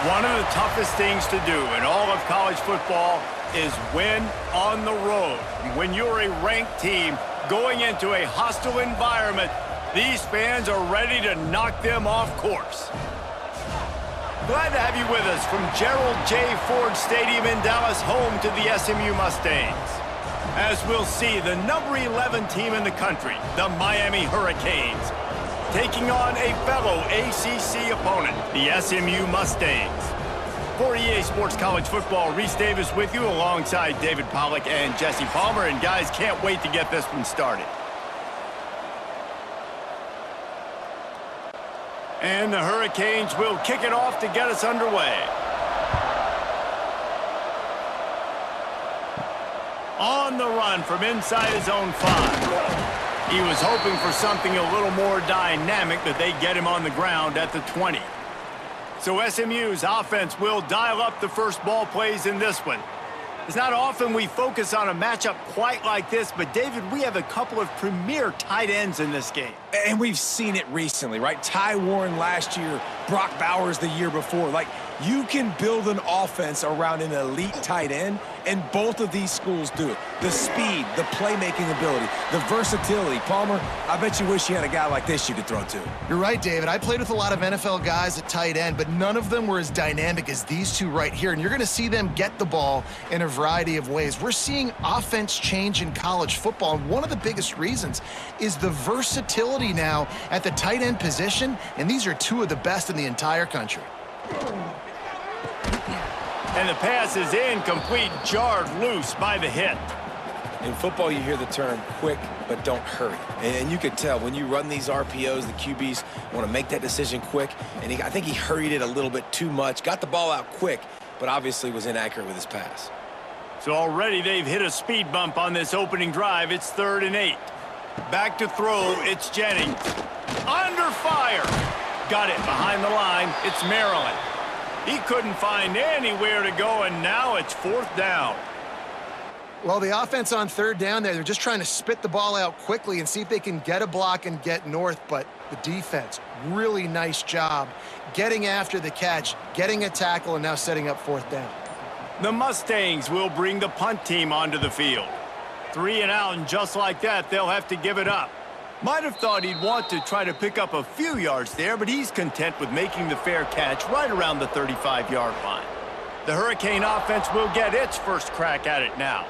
One of the toughest things to do in all of college football is win on the road. When you're a ranked team going into a hostile environment, these fans are ready to knock them off course. Glad to have you with us from Gerald J. Ford Stadium in Dallas, home to the SMU Mustangs. As we'll see, the number 11 team in the country, the Miami Hurricanes, taking on a fellow ACC opponent, the SMU Mustangs. For EA Sports College Football, Reese Davis with you alongside David Pollack and Jesse Palmer. And guys, can't wait to get this one started. And the Hurricanes will kick it off to get us underway. On the run from inside his own 5. He was hoping for something a little more dynamic, that they get him on the ground at the 20. So SMU's offense will dial up the first ball plays in this one. It's not often we focus on a matchup quite like this, but David, we have a couple of premier tight ends in this game. And we've seen it recently, right? Ty Warren last year, Brock Bowers the year before. Like, you can build an offense around an elite tight end, and both of these schools do it. The speed, the playmaking ability, the versatility. Palmer, I bet you wish you had a guy like this you could throw to. You're right, David. I played with a lot of NFL guys at tight end, but none of them were as dynamic as these two right here. And you're going to see them get the ball in a variety of ways. We're seeing offense change in college football, and one of the biggest reasons is the versatility now at the tight end position, and these are two of the best in the entire country. And the pass is incomplete, jarred loose by the hit. In football, you hear the term quick, but don't hurry. And you could tell when you run these RPOs, the QBs want to make that decision quick. And I think he hurried it a little bit too much, got the ball out quick, but obviously was inaccurate with his pass. So already they've hit a speed bump on this opening drive. It's 3rd and 8. Back to throw, it's Jennings. Under fire. Got it behind the line. It's Maryland. He couldn't find anywhere to go, and now it's 4th down. Well, the offense on 3rd down there, they're just trying to spit the ball out quickly and see if they can get a block and get north, but the defense, really nice job getting after the catch, getting a tackle, and now setting up 4th down. The Mustangs will bring the punt team onto the field. 3 and out, and just like that, they'll have to give it up. Might have thought he'd want to try to pick up a few yards there, but he's content with making the fair catch right around the 35-yard line. The Hurricane offense will get its first crack at it now.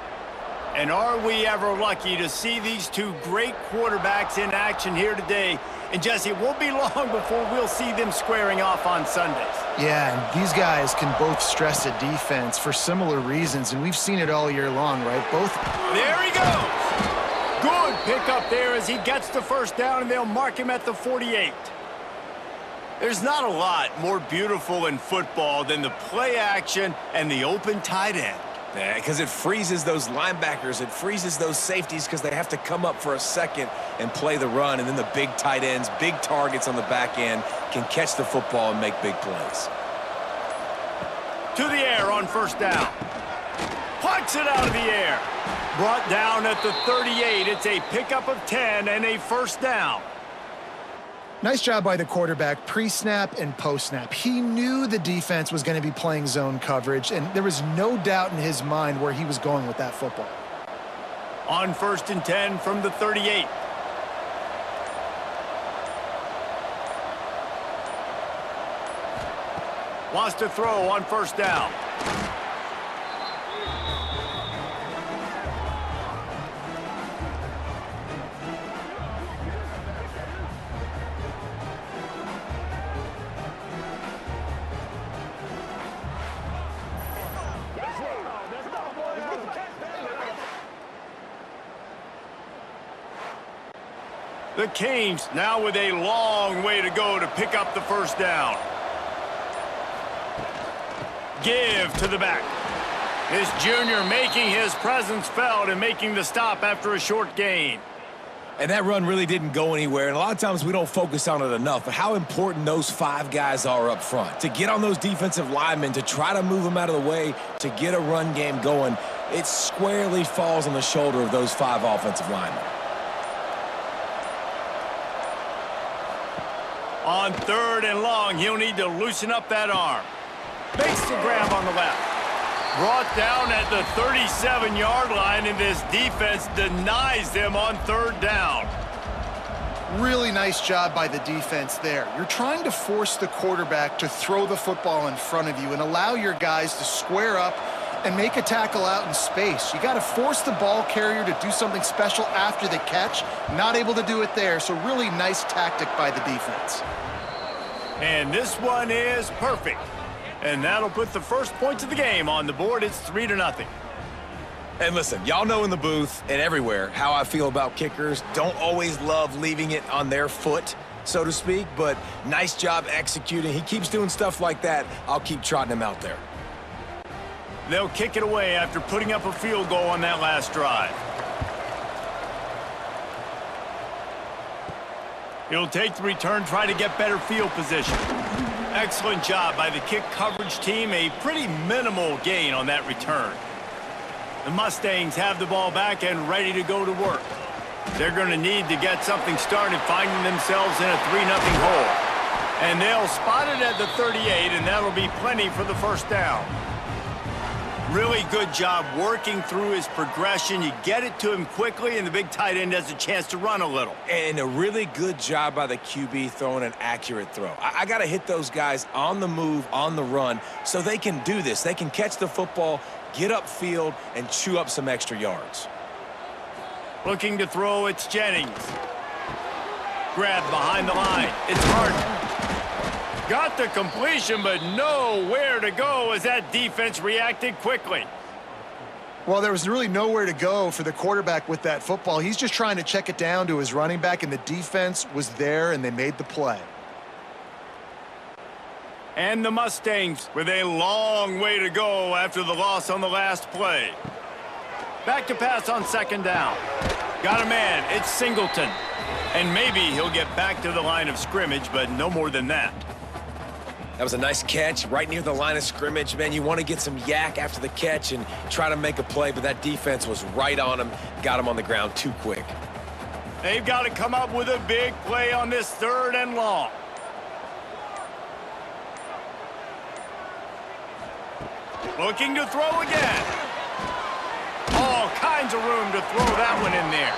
And are we ever lucky to see these two great quarterbacks in action here today? And Jesse, it won't be long before we'll see them squaring off on Sundays. Yeah, and these guys can both stress a defense for similar reasons, and we've seen it all year long, right? Both. There he goes. Good pick up there as he gets the first down, and they'll mark him at the 48. There's not a lot more beautiful in football than the play action and the open tight end. Yeah, because it freezes those linebackers. It freezes those safeties because they have to come up for a second and play the run. And then the big tight ends, big targets on the back end can catch the football and make big plays. To the air on 1st down. Plucks it out of the air. Brought down at the 38. It's a pickup of 10 and a 1st down. Nice job by the quarterback, pre-snap and post-snap. He knew the defense was going to be playing zone coverage, and there was no doubt in his mind where he was going with that football. On 1st and 10 from the 38. Wants to throw on 1st down. The Canes now with a long way to go to pick up the 1st down. Give to the back. This junior making his presence felt and making the stop after a short gain. And that run really didn't go anywhere, and a lot of times we don't focus on it enough, but how important those 5 guys are up front. To get on those defensive linemen, to try to move them out of the way, to get a run game going, it squarely falls on the shoulder of those 5 offensive linemen. On 3rd and long, he'll need to loosen up that arm. Makes the grab on the left. Brought down at the 37-yard line, and this defense denies them on third down. Really nice job by the defense there. You're trying to force the quarterback to throw the football in front of you and allow your guys to square up and make a tackle out in space. You got to force the ball carrier to do something special after the catch. Not able to do it there, so really nice tactic by the defense. And this one is perfect. And that'll put the first points of the game on the board. It's 3-0. And listen, y'all know in the booth and everywhere how I feel about kickers. Don't always love leaving it on their foot, so to speak, but nice job executing. He keeps doing stuff like that. I'll keep trotting him out there. They'll kick it away after putting up a field goal on that last drive. He'll take the return, try to get better field position. Excellent job by the kick coverage team. A pretty minimal gain on that return. The Mustangs have the ball back and ready to go to work. They're going to need to get something started, finding themselves in a 3-0 hole. And they'll spot it at the 38, and that'll be plenty for the first down. Really good job working through his progression. You get it to him quickly, and the big tight end has a chance to run a little. And a really good job by the QB throwing an accurate throw. I got to hit those guys on the move, on the run, so they can do this. They can catch the football, get upfield, and chew up some extra yards. Looking to throw, it's Jennings. Grab behind the line. It's Harden. Got the completion, but nowhere to go as that defense reacted quickly. Well, there was really nowhere to go for the quarterback with that football. He's just trying to check it down to his running back, and the defense was there, and they made the play. And the Mustangs with a long way to go after the loss on the last play. Back to pass on second down. Got a man. It's Singleton. And maybe he'll get back to the line of scrimmage, but no more than that. That was a nice catch right near the line of scrimmage. Man, you want to get some yak after the catch and try to make a play, but that defense was right on him, got him on the ground too quick. They've got to come up with a big play on this 3rd and long. Looking to throw again. All kinds of room to throw that one in there.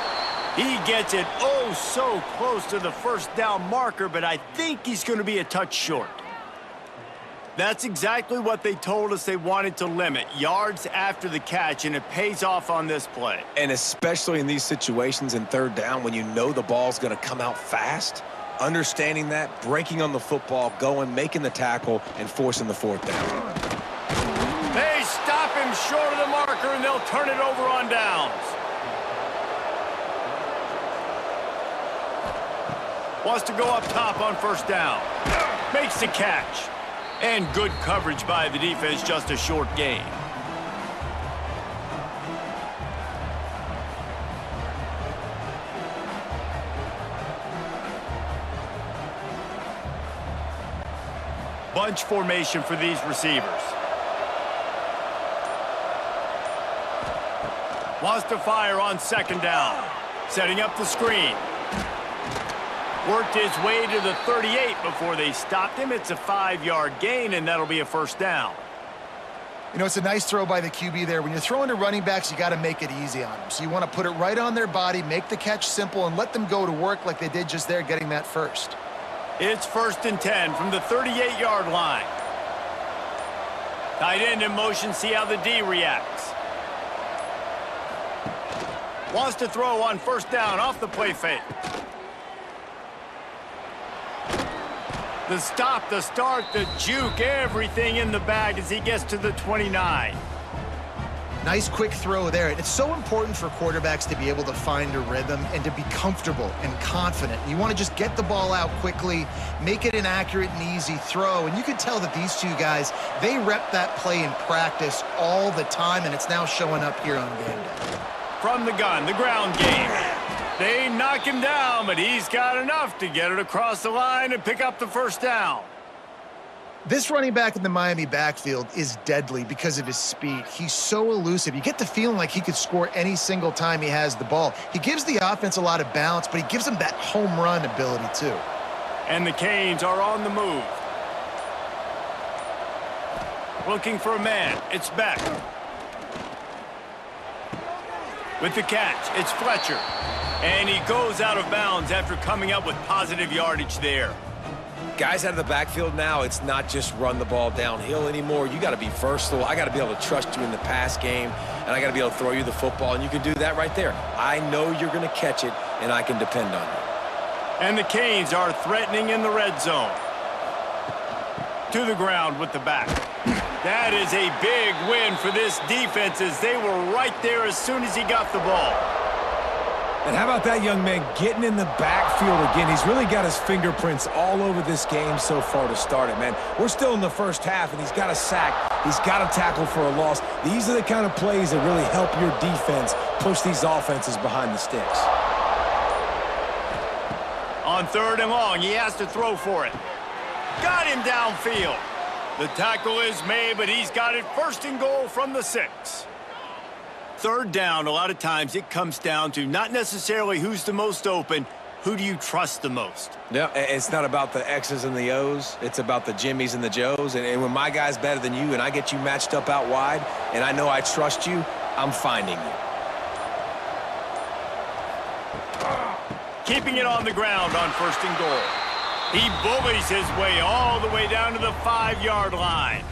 He gets it oh so close to the first down marker, but I think he's going to be a touch short. That's exactly what they told us they wanted to limit, yards after the catch, and it pays off on this play. And especially in these situations in 3rd down when you know the ball's going to come out fast, understanding that, breaking on the football, going, making the tackle, and forcing the 4th down. They stop him short of the marker, and they'll turn it over on downs. Wants to go up top on 1st down. Makes the catch. And good coverage by the defense, just a short gain. Bunch formation for these receivers. Wants to fire on 2nd down. Setting up the screen. Worked his way to the 38 before they stopped him. It's a 5-yard gain, and that'll be a 1st down. You know, it's a nice throw by the QB there. When you're throwing to running backs, you got to make it easy on them. So you want to put it right on their body, make the catch simple, and let them go to work like they did just there, getting that first. It's 1st and 10 from the 38-yard line. Tight end in motion, see how the D reacts. Wants to throw on 1st down off the play fake. The stop, the start, the juke, everything in the bag as he gets to the 29. Nice quick throw there. It's so important for quarterbacks to be able to find a rhythm and to be comfortable and confident. You want to just get the ball out quickly, make it an accurate and easy throw. And you can tell that these two guys, they rep that play in practice all the time, and it's now showing up here on game day. From the gun, the ground game. They knock him down, but he's got enough to get it across the line and pick up the 1st down. This running back in the Miami backfield is deadly because of his speed. He's so elusive. You get the feeling like he could score any single time he has the ball. He gives the offense a lot of balance, but he gives them that home run ability too. And the Canes are on the move. Looking for a man. It's Beck. With the catch, it's Fletcher. And he goes out of bounds after coming up with positive yardage there. Guys out of the backfield now, it's not just run the ball downhill anymore. You got to be versatile. I got to be able to trust you in the pass game, and I got to be able to throw you the football, and you can do that right there. I know you're going to catch it, and I can depend on you. And the Canes are threatening in the red zone. To the ground with the back. That is a big win for this defense as they were right there as soon as he got the ball. And how about that young man getting in the backfield again? He's really got his fingerprints all over this game so far to start it, man. We're still in the first half, and he's got a sack. He's got a tackle for a loss. These are the kind of plays that really help your defense push these offenses behind the sticks. On 3rd and long, he has to throw for it. Got him downfield. The tackle is made, but he's got it 1st and goal from the 6. 3rd down, a lot of times it comes down to not necessarily who's the most open, who do you trust the most? Yeah, it's not about the X's and the O's. It's about the Jimmies and the Joes. And when my guy's better than you and I get you matched up out wide and I know I trust you, I'm finding you. Keeping it on the ground on 1st and goal. He bullies his way all the way down to the 5-yard line.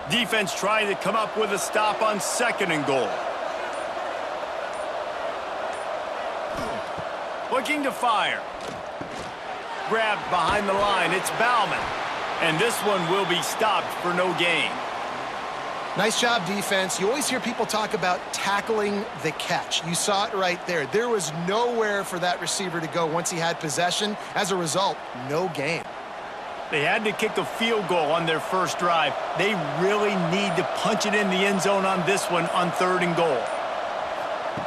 Defense trying to come up with a stop on 2nd and goal. Looking to fire. Grabbed behind the line. It's Bauman. And this one will be stopped for no gain. Nice job, defense. You always hear people talk about tackling the catch. You saw it right there. There was nowhere for that receiver to go once he had possession. As a result, no gain. They had to kick a field goal on their first drive. They really need to punch it in the end zone on this one on 3rd and goal.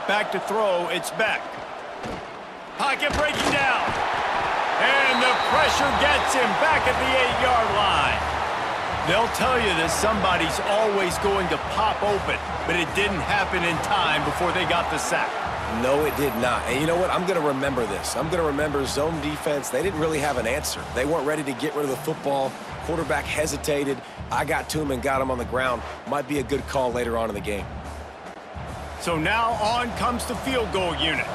Back to throw, it's Beck. Pocket breaking down. And the pressure gets him back at the 8-yard line. They'll tell you that somebody's always going to pop open, but it didn't happen in time before they got the sack. No, it did not. And you know what? I'm going to remember this. I'm going to remember zone defense. They didn't really have an answer. They weren't ready to get rid of the football. Quarterback hesitated. I got to him and got him on the ground. Might be a good call later on in the game. So now on comes the field goal unit.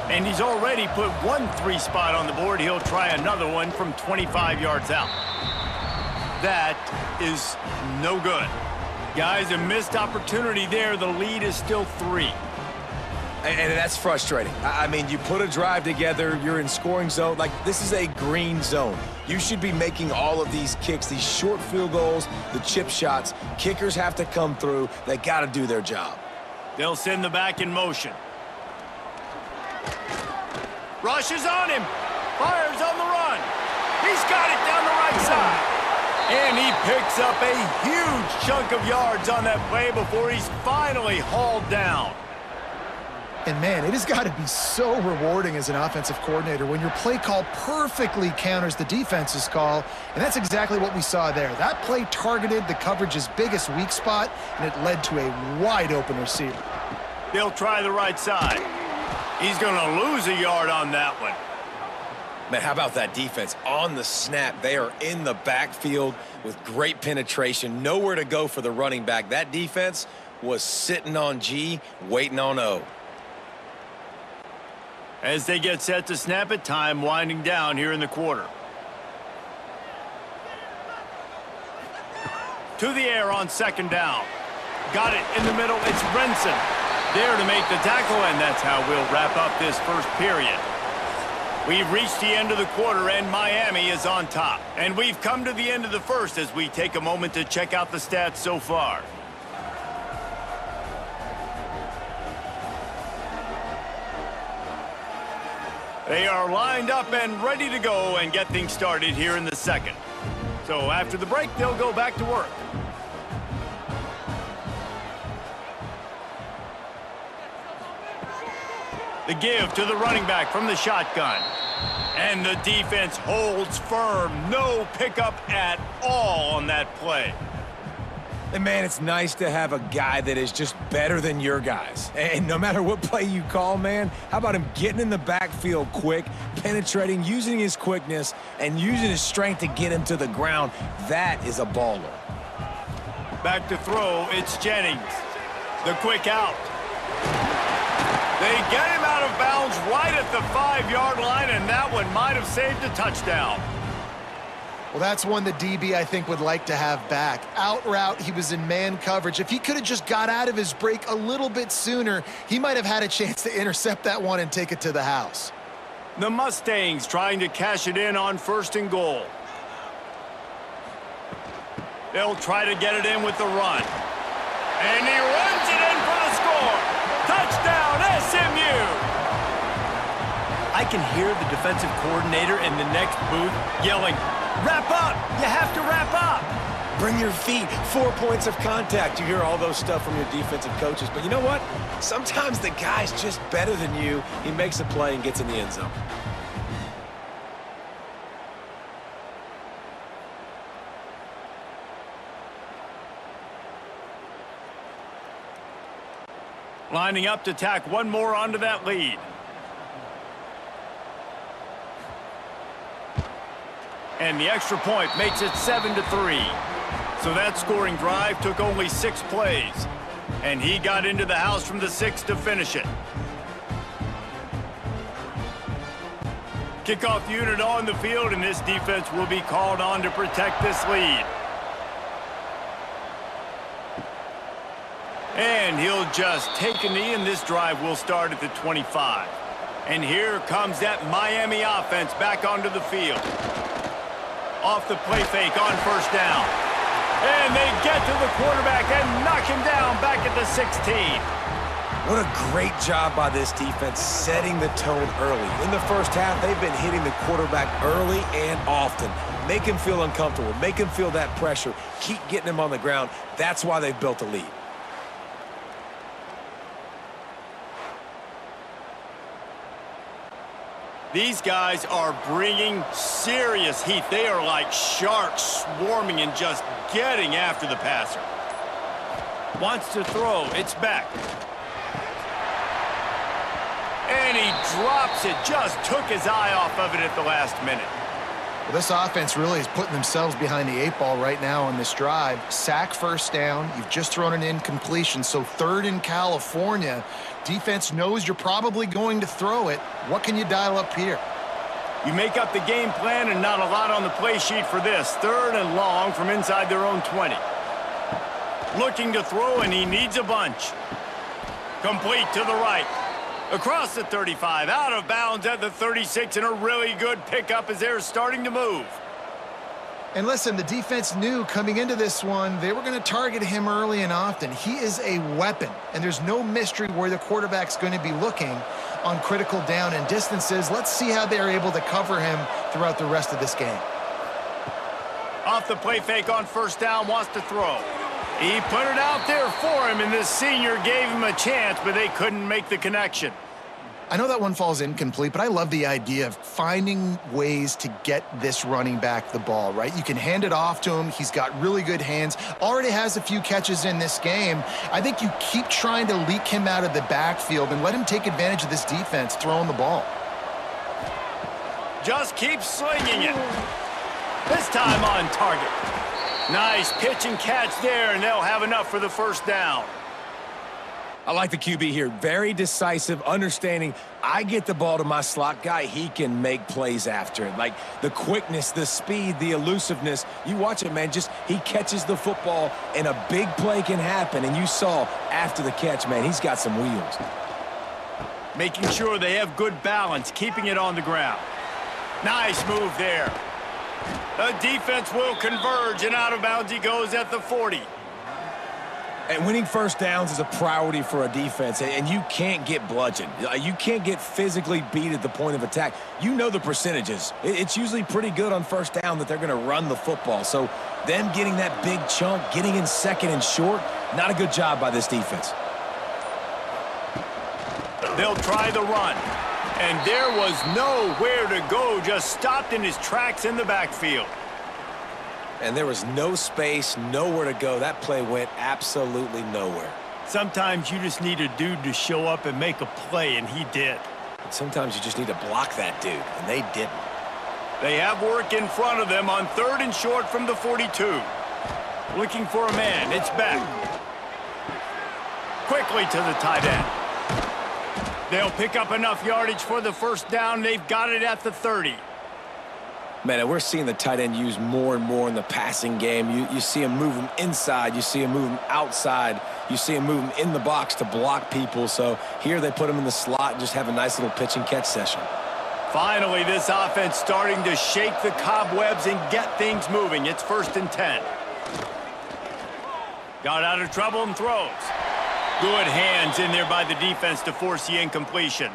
And he's already put 1 3 spot on the board. He'll try another one from 25 yards out. That is no good. Guys, a missed opportunity there. The lead is still 3. And that's frustrating. I mean, you put a drive together, you're in scoring zone. Like, this is a green zone. You should be making all of these kicks, these short field goals, the chip shots. Kickers have to come through. They got to do their job. They'll send the back in motion. Rushes on him. Fires on the run. He's got it down the right side. And he picks up a huge chunk of yards on that play before he's finally hauled down. And, man, it has got to be so rewarding as an offensive coordinator when your play call perfectly counters the defense's call, and that's exactly what we saw there. That play targeted the coverage's biggest weak spot, and it led to a wide-open receiver. They'll try the right side. He's going to lose a yard on that one. Man, how about that defense? On the snap, they are in the backfield with great penetration. Nowhere to go for the running back. That defense was sitting on G, waiting on O. As they get set to snap it, time winding down here in the quarter. To the air on 2nd down. Got it in the middle. It's Renson there to make the tackle, and that's how we'll wrap up this first period. We've reached the end of the quarter, and Miami is on top. And we've come to the end of the first as we take a moment to check out the stats so far. They are lined up and ready to go and get things started here in the second. So after the break, they'll go back to work. The give to the running back from the shotgun. And the defense holds firm. No pickup at all on that play. And, man, it's nice to have a guy that is just better than your guys. And no matter what play you call, man, how about him getting in the backfield quick, penetrating, using his quickness, and using his strength to get him to the ground? That is a baller. Back to throw, it's Jennings. The quick out. They get him out of bounds right at the 5-yard line, and that one might have saved a touchdown. Well, that's one the DB, I think, would like to have back. Out route, he was in man coverage. If he could have just got out of his break a little bit sooner, he might have had a chance to intercept that one and take it to the house. The Mustangs trying to cash it in on 1st and goal. They'll try to get it in with the run. And he runs it in for the score. Touchdown, SMU! I can hear the defensive coordinator in the next booth yelling, "Wrap up! You have to wrap up!" Bring your feet, 4 points of contact. You hear all those stuff from your defensive coaches. But you know what? Sometimes the guy's just better than you. He makes a play and gets in the end zone. Lining up to tack one more onto that lead. And the extra point makes it 7-3. So that scoring drive took only 6 plays. And he got into the house from the 6 to finish it. Kickoff unit on the field, and this defense will be called on to protect this lead. And he'll just take a knee, and this drive will start at the 25. And here comes that Miami offense back onto the field. Off the play fake on 1st down. And they get to the quarterback and knock him down back at the 16. What a great job by this defense setting the tone early. In the first half, they've been hitting the quarterback early and often. Make him feel uncomfortable. Make him feel that pressure. Keep getting him on the ground. That's why they've built a lead. These guys are bringing serious heat. They are like sharks swarming and just getting after the passer. Wants to throw. It's back. And he drops it. Just took his eye off of it at the last minute. Well, this offense really is putting themselves behind the 8 ball right now on this drive. Sack 1st down. You've just thrown an incompletion, so 3rd in California. Defense knows you're probably going to throw it. What can you dial up here? You make up the game plan and not a lot on the play sheet for this. 3rd and long from inside their own 20. Looking to throw, and he needs a bunch. Complete to the right. Across the 35, out of bounds at the 36, and a really good pickup as they're starting to move. And listen, the defense knew coming into this one, they were going to target him early and often. He is a weapon, and there's no mystery where the quarterback's going to be looking on critical down and distances. Let's see how they're able to cover him throughout the rest of this game. Off the play fake on 1st down, wants to throw. He put it out there for him, and this senior gave him a chance, but they couldn't make the connection. I know that one falls incomplete, but I love the idea of finding ways to get this running back the ball, right? You can hand it off to him. He's got really good hands. Already has a few catches in this game. I think you keep trying to leak him out of the backfield and let him take advantage of this defense throwing the ball. Just keep slinging it. This time on target. Nice pitch and catch there, and they'll have enough for the 1st down. I like the QB here. Very decisive, understanding I get the ball to my slot guy, he can make plays after it. Like the quickness, the speed, the elusiveness. You watch it, man. Just he catches the football, and a big play can happen. And you saw after the catch, man, he's got some wheels. Making sure they have good balance, keeping it on the ground. Nice move there. The defense will converge, and out of bounds he goes at the 40. And winning 1st downs is a priority for a defense, and you can't get bludgeoned. You can't get physically beat at the point of attack. You know the percentages. It's usually pretty good on 1st down that they're going to run the football. So them getting that big chunk, getting in 2nd and short, not a good job by this defense. They'll try the run. And there was nowhere to go, just stopped in his tracks in the backfield. And there was no space, nowhere to go. That play went absolutely nowhere. Sometimes you just need a dude to show up and make a play, and he did. Sometimes you just need to block that dude, and they didn't. They have work in front of them on 3rd and short from the 42. Looking for a man. It's back. Quickly to the tight end. They'll pick up enough yardage for the first down. They've got it at the 30. Man, we're seeing the tight end used more and more in the passing game. You see him move him inside. You see him move him outside. You see him move him in the box to block people. So here they put him in the slot and just have a nice little pitch and catch session. Finally, this offense starting to shake the cobwebs and get things moving. It's 1st and 10. Got out of trouble and throws. Good hands in there by the defense to force the incompletion.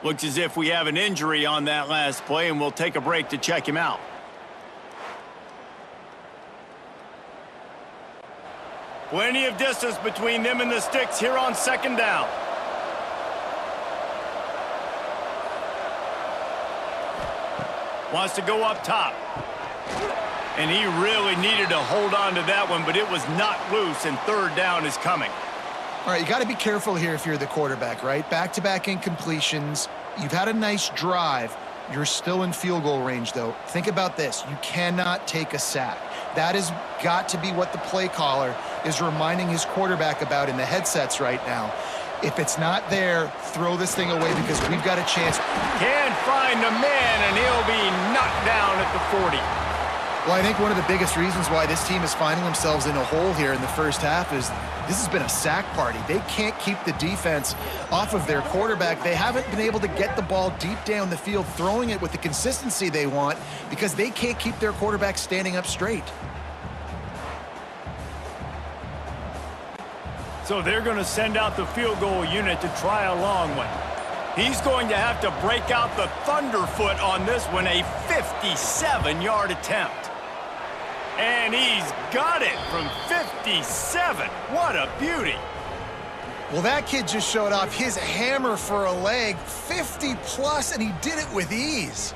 Looks as if we have an injury on that last play, and we'll take a break to check him out. Plenty of distance between them and the sticks here on 2nd down. Wants to go up top. And he really needed to hold on to that one, but it was not loose, and 3rd down is coming. All right, you got to be careful here if you're the quarterback, right? Back-to-back incompletions. You've had a nice drive. You're still in field goal range, though. Think about this. You cannot take a sack. That has got to be what the play caller is reminding his quarterback about in the headsets right now. If it's not there, throw this thing away because we've got a chance. Can't find a man, and he'll be knocked down at the 40. Well, I think one of the biggest reasons why this team is finding themselves in a hole here in the first half is this has been a sack party. They can't keep the defense off of their quarterback. They haven't been able to get the ball deep down the field, throwing it with the consistency they want because they can't keep their quarterback standing up straight. So they're going to send out the field goal unit to try a long one. He's going to have to break out the thunderfoot on this one, a 57-yard attempt. And he's got it from 57. What a beauty. Well, that kid just showed off his hammer for a leg, 50-plus, and he did it with ease.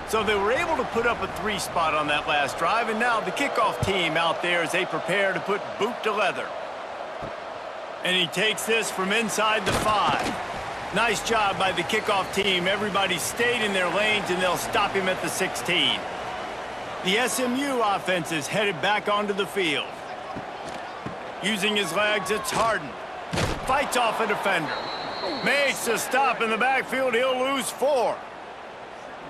So they were able to put up a 3-spot on that last drive, and now the kickoff team out there as they prepare to put boot to leather. And he takes this from inside the 5. Nice job by the kickoff team. Everybody stayed in their lanes, and they'll stop him at the 16. The SMU offense is headed back onto the field. Using his legs, it's Harden. Fights off a defender. Makes a stop in the backfield. He'll lose 4.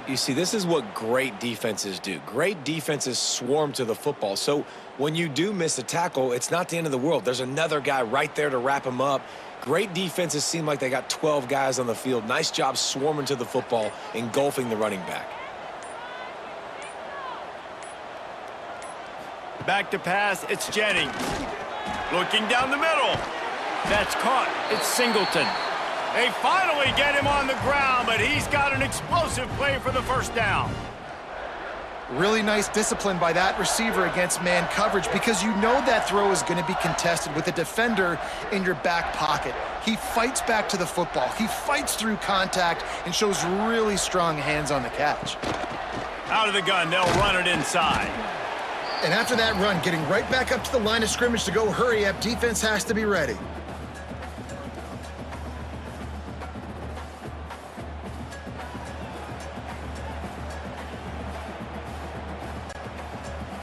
You see, this is what great defenses do. Great defenses swarm to the football. So when you do miss a tackle, it's not the end of the world. There's another guy right there to wrap him up. Great defenses seem like they got 12 guys on the field. Nice job swarming to the football, engulfing the running back. Back to pass, it's Jennings. Looking down the middle. That's caught. It's Singleton. They finally get him on the ground, but he's got an explosive play for the first down. Really nice discipline by that receiver against man coverage because you know that throw is going to be contested with a defender in your back pocket. He fights back to the football. He fights through contact and shows really strong hands on the catch. Out of the gun, they'll run it inside. And after that run, getting right back up to the line of scrimmage to go hurry up, defense has to be ready.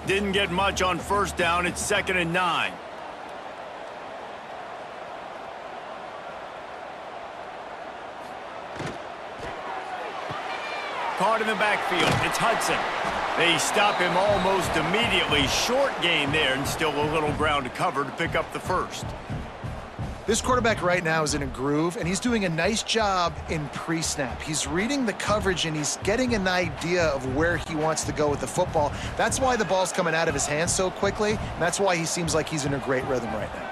Didn't get much on first down. It's 2nd and 9. Caught in the backfield. It's Hudson. They stop him almost immediately. Short gain there, and still a little ground to cover to pick up the first. This quarterback right now is in a groove, and he's doing a nice job in pre-snap. He's reading the coverage, and he's getting an idea of where he wants to go with the football. That's why the ball's coming out of his hands so quickly, and that's why he seems like he's in a great rhythm right now.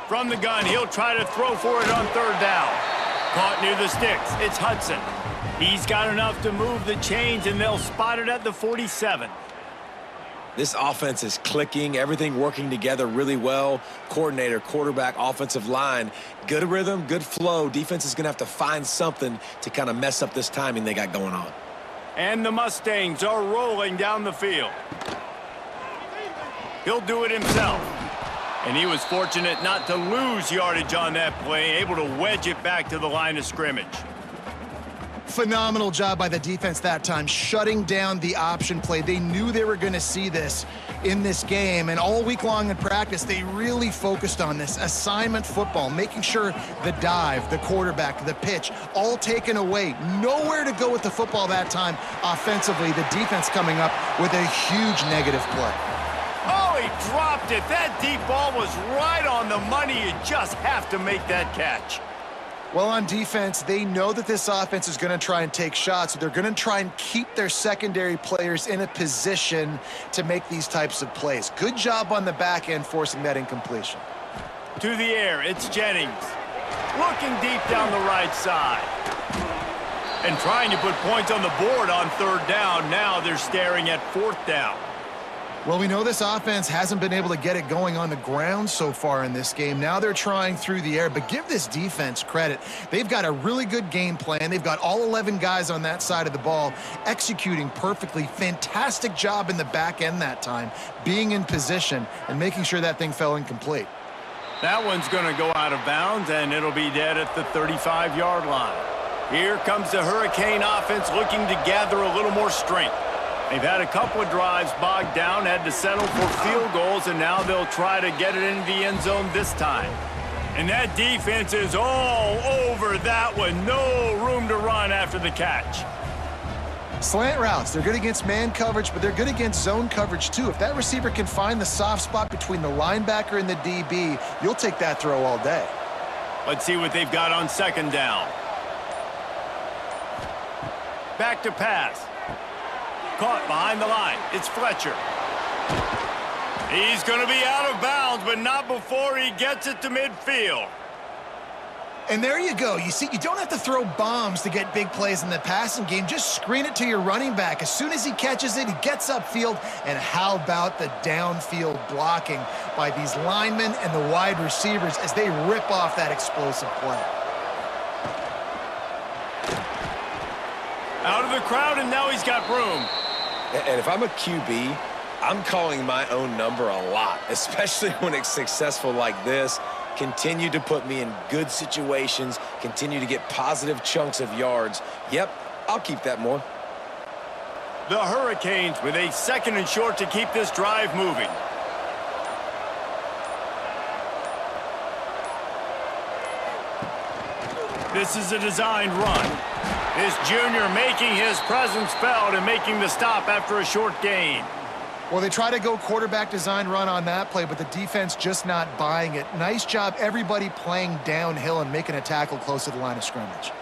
From the gun, he'll try to throw for it on 3rd down. Caught near the sticks. It's Hudson. He's got enough to move the chains, and they'll spot it at the 47. This offense is clicking, everything working together really well. Coordinator, quarterback, offensive line, good rhythm, good flow. Defense is going to have to find something to kind of mess up this timing they got going on. And the Mustangs are rolling down the field. He'll do it himself. And he was fortunate not to lose yardage on that play, able to wedge it back to the line of scrimmage. Phenomenal job by the defense that time, shutting down the option play. They knew they were going to see this in this game, and all week long in practice, they really focused on this assignment football, making sure the dive, the quarterback, the pitch, all taken away. Nowhere to go with the football that time offensively. The defense coming up with a huge negative play. Oh, he dropped it. That deep ball was right on the money. You just have to make that catch. Well, on defense, they know that this offense is going to try and take shots. So they're going to try and keep their secondary players in a position to make these types of plays. Good job on the back end forcing that incompletion. To the air, it's Jennings. Looking deep down the right side. And trying to put points on the board on third down. Now they're staring at fourth down. Well, we know this offense hasn't been able to get it going on the ground so far in this game. Now they're trying through the air, but give this defense credit. They've got a really good game plan. They've got all 11 guys on that side of the ball executing perfectly. Fantastic job in the back end that time, being in position and making sure that thing fell incomplete. That one's going to go out of bounds, and it'll be dead at the 35-yard line. Here comes the Hurricane offense looking to gather a little more strength. They've had a couple of drives bogged down, had to settle for field goals, and now they'll try to get it into the end zone this time. And that defense is all over that one. No room to run after the catch. Slant routes, they're good against man coverage, but they're good against zone coverage too. If that receiver can find the soft spot between the linebacker and the DB, you'll take that throw all day. Let's see what they've got on second down. Back to pass. Caught behind the line. It's Fletcher. He's going to be out of bounds, but not before he gets it to midfield. And there you go. You see, you don't have to throw bombs to get big plays in the passing game. Just screen it to your running back. As soon as he catches it, he gets upfield. And how about the downfield blocking by these linemen and the wide receivers as they rip off that explosive play. Out of the crowd, and now he's got room. And if I'm a QB, I'm calling my own number a lot, especially when it's successful like this. Continue to put me in good situations, continue to get positive chunks of yards. Yep, I'll keep that more. The Hurricanes with a second and short to keep this drive moving. This is a designed run. This junior making his presence felt and making the stop after a short gain. Well, they try to go quarterback design run on that play, but the defense just not buying it. Nice job, everybody playing downhill and making a tackle close to the line of scrimmage.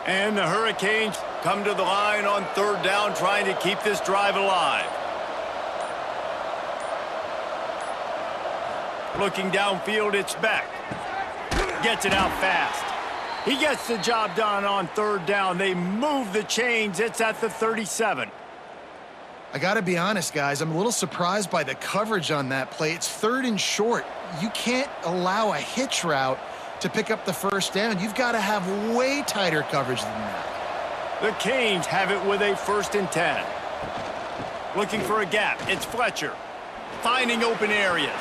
And the Hurricanes come to the line on third down, trying to keep this drive alive. Looking downfield, it's Beck. Gets it out fast. He gets the job done on third down. They move the chains. It's at the 37. I got to be honest, guys. I'm a little surprised by the coverage on that play. It's third and short. You can't allow a hitch route to pick up the first down. You've got to have way tighter coverage than that. The Canes have it with a 1st and 10. Looking for a gap. It's Fletcher. Finding open areas.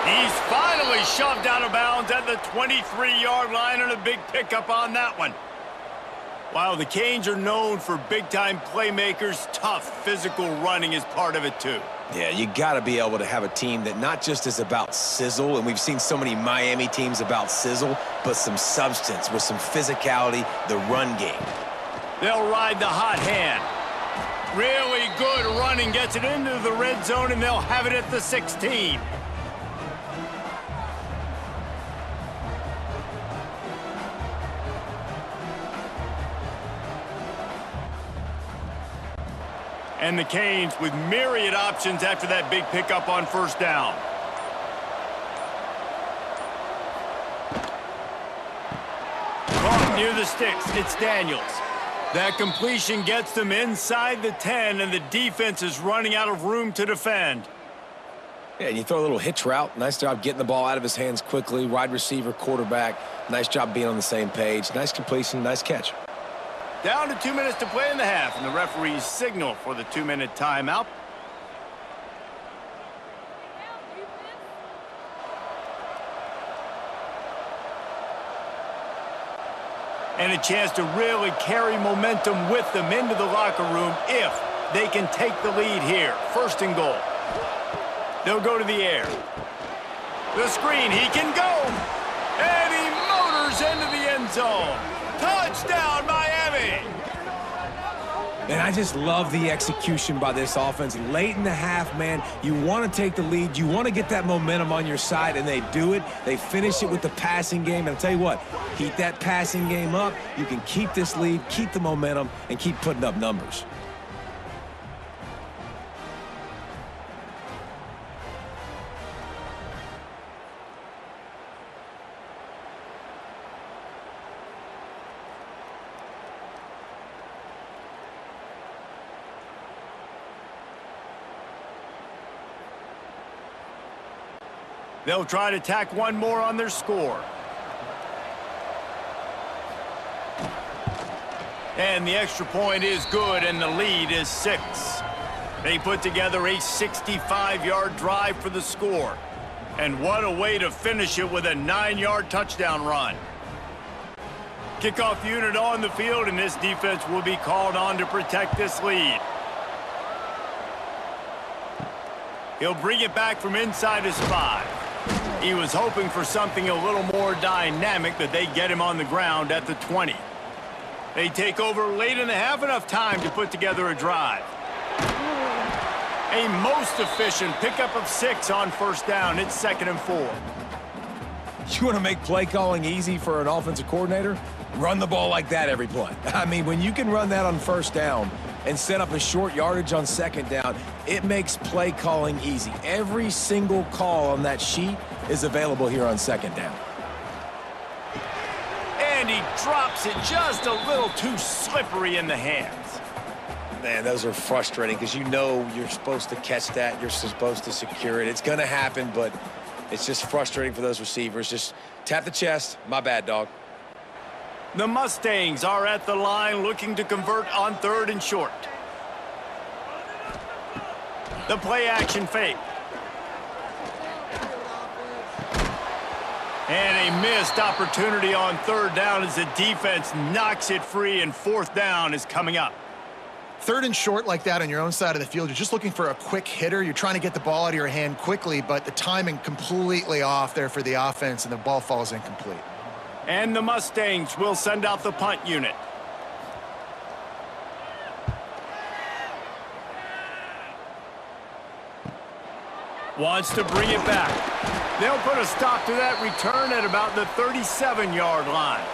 He's finally shoved out of bounds at the 23-yard line, and a big pickup on that one. While the Canes are known for big-time playmakers, tough physical running is part of it too. Yeah, you got to be able to have a team that not just is about sizzle, and we've seen so many Miami teams about sizzle, but some substance with some physicality, the run game. They'll ride the hot hand. Really good running, gets it into the red zone, and they'll have it at the 16. And the Canes with myriad options after that big pickup on first down. Caught near the sticks. It's Daniels. That completion gets them inside the 10, and the defense is running out of room to defend. Yeah, and you throw a little hitch route. Nice job getting the ball out of his hands quickly. Wide receiver, quarterback. Nice job being on the same page. Nice completion, nice catch. Down to 2 minutes to play in the half, and the referees signal for the 2-minute timeout. And a chance to really carry momentum with them into the locker room if they can take the lead here. First and goal. They'll go to the air. The screen, he can go. And he motors into the end zone. Touchdown, Miami. And I just love the execution by this offense. Late in the half, man, you want to take the lead. You want to get that momentum on your side, and they do it. They finish it with the passing game. And I'll tell you what, keep that passing game up. You can keep this lead, keep the momentum, and keep putting up numbers. They'll try to tack one more on their score. And the extra point is good, and the lead is 6. They put together a 65-yard drive for the score. And what a way to finish it with a 9-yard touchdown run. Kickoff unit on the field, and this defense will be called on to protect this lead. He'll bring it back from inside his 5. He was hoping for something a little more dynamic, but they get him on the ground at the 20. They take over late in the half, enough time to put together a drive. A most efficient pickup of 6 on first down. It's 2nd and 4. You want to make play calling easy for an offensive coordinator? Run the ball like that every play. I mean, when you can run that on first down and set up a short yardage on 2nd down, it makes play calling easy. Every single call on that sheet is available here on 2nd down. And he drops it just a little too slippery in the hands. Man, those are frustrating because you know you're supposed to catch that. You're supposed to secure it. It's going to happen, but it's just frustrating for those receivers. Just tap the chest. My bad, dog. The Mustangs are at the line looking to convert on 3rd and short. The play action fake. And a missed opportunity on 3rd down as the defense knocks it free, and 4th down is coming up. 3rd and short like that on your own side of the field, you're just looking for a quick hitter. You're trying to get the ball out of your hand quickly, but the timing completely off there for the offense, and the ball falls incomplete. And the Mustangs will send out the punt unit. Wants to bring it back. They'll put a stop to that return at about the 37-yard line.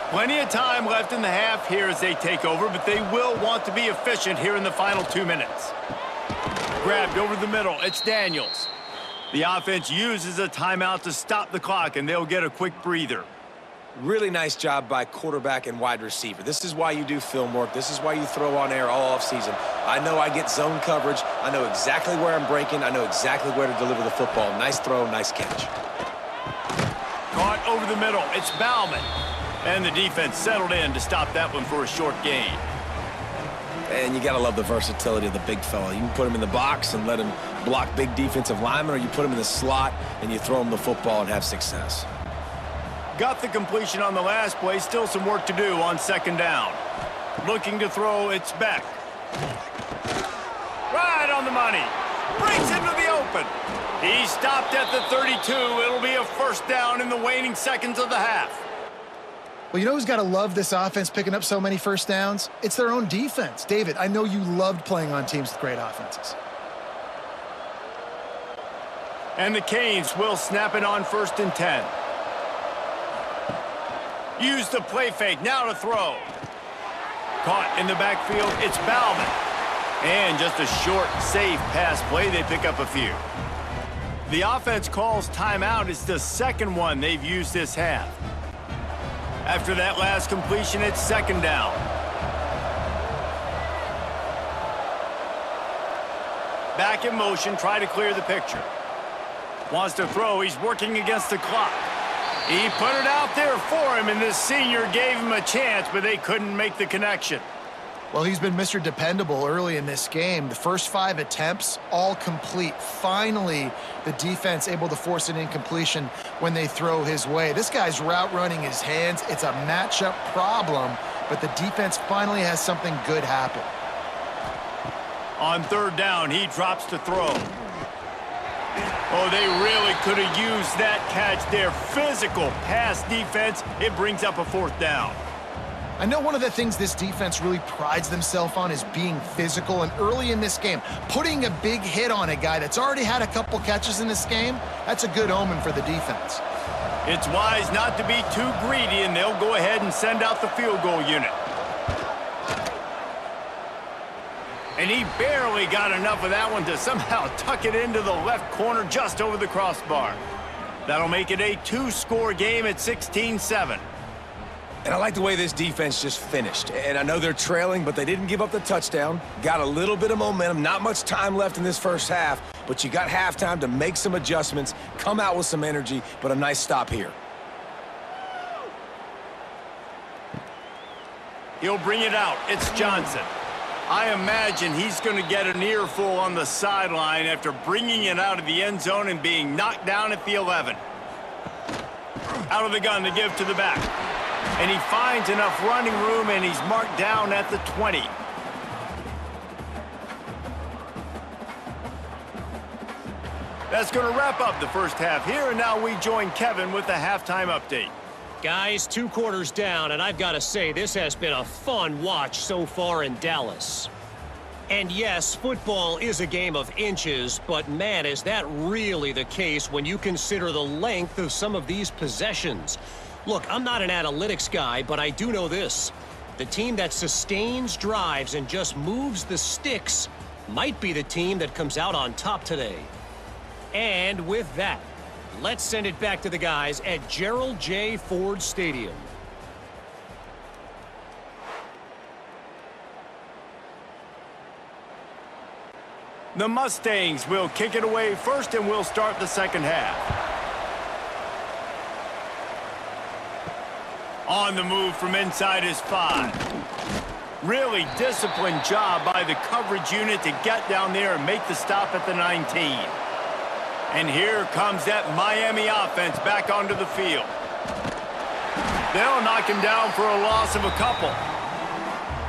Plenty of time left in the half here as they take over, but they will want to be efficient here in the final 2 minutes. Grabbed over the middle. It's Daniels. The offense uses a timeout to stop the clock, and they'll get a quick breather. Really nice job by quarterback and wide receiver. This is why you do film work. This is why you throw on air all offseason. I know I get zone coverage. I know exactly where I'm breaking. I know exactly where to deliver the football. Nice throw, nice catch. Caught over the middle. It's Bauman. And the defense settled in to stop that one for a short gain. And you got to love the versatility of the big fella. You can put him in the box and let him block big defensive linemen, or you put him in the slot and you throw him the football and have success. Got the completion on the last play. Still some work to do on 2nd down. Looking to throw, it's Beck. Right on the money. Breaks into the open. He stopped at the 32. It'll be a 1st down in the waning seconds of the half. Well, you know who's got to love this offense picking up so many 1st downs? It's their own defense. David, I know you loved playing on teams with great offenses. And the Canes will snap it on 1st and 10. Use the play fake, now to throw. Caught in the backfield, it's Bauman. And just a short, safe pass play, they pick up a few. The offense calls timeout. It's the 2nd one they've used this half. After that last completion, it's 2nd down. back in motion, try to clear the picture. Wants to throw, he's working against the clock. He put it out there for him, and this senior gave him a chance, but they couldn't make the connection. Well, he's been Mr. Dependable early in this game. The first 5 attempts, all complete. Finally, the defense able to force an incompletion when they throw his way. This guy's route running his hands. It's a matchup problem, but the defense finally has something good happen. On third down, he drops to throw. Oh, they really could have used that catch there. Physical pass defense. It brings up a fourth down. I know one of the things this defense really prides themselves on is being physical, and early in this game, putting a big hit on a guy that's already had a couple catches in this game, that's a good omen for the defense. It's wise not to be too greedy, and they'll go ahead and send out the field goal unit. And he barely got enough of that one to somehow tuck it into the left corner just over the crossbar. That'll make it a 2-score game at 16-7. And I like the way this defense just finished. And I know they're trailing, but they didn't give up the touchdown. Got a little bit of momentum. Not much time left in this first half, but you got halftime to make some adjustments, come out with some energy, but a nice stop here. He'll bring it out. It's Johnson. I imagine he's going to get an earful on the sideline after bringing it out of the end zone and being knocked down at the 11. Out of the gun to give to the back. And he finds enough running room, and he's marked down at the 20. That's going to wrap up the first half here, and now we join Kevin with the halftime update. Guys, 2 quarters down, and I've got to say, this has been a fun watch so far in Dallas. And yes, football is a game of inches, but man, is that really the case when you consider the length of some of these possessions. Look, I'm not an analytics guy, but I do know this. The team that sustains drives and just moves the sticks might be the team that comes out on top today. And with that, let's send it back to the guys at Gerald J. Ford Stadium. The Mustangs will kick it away first, and we'll start the second half. On the move from inside his 5. Really disciplined job by the coverage unit to get down there and make the stop at the 19. And here comes that Miami offense back onto the field. They'll knock him down for a loss of a couple.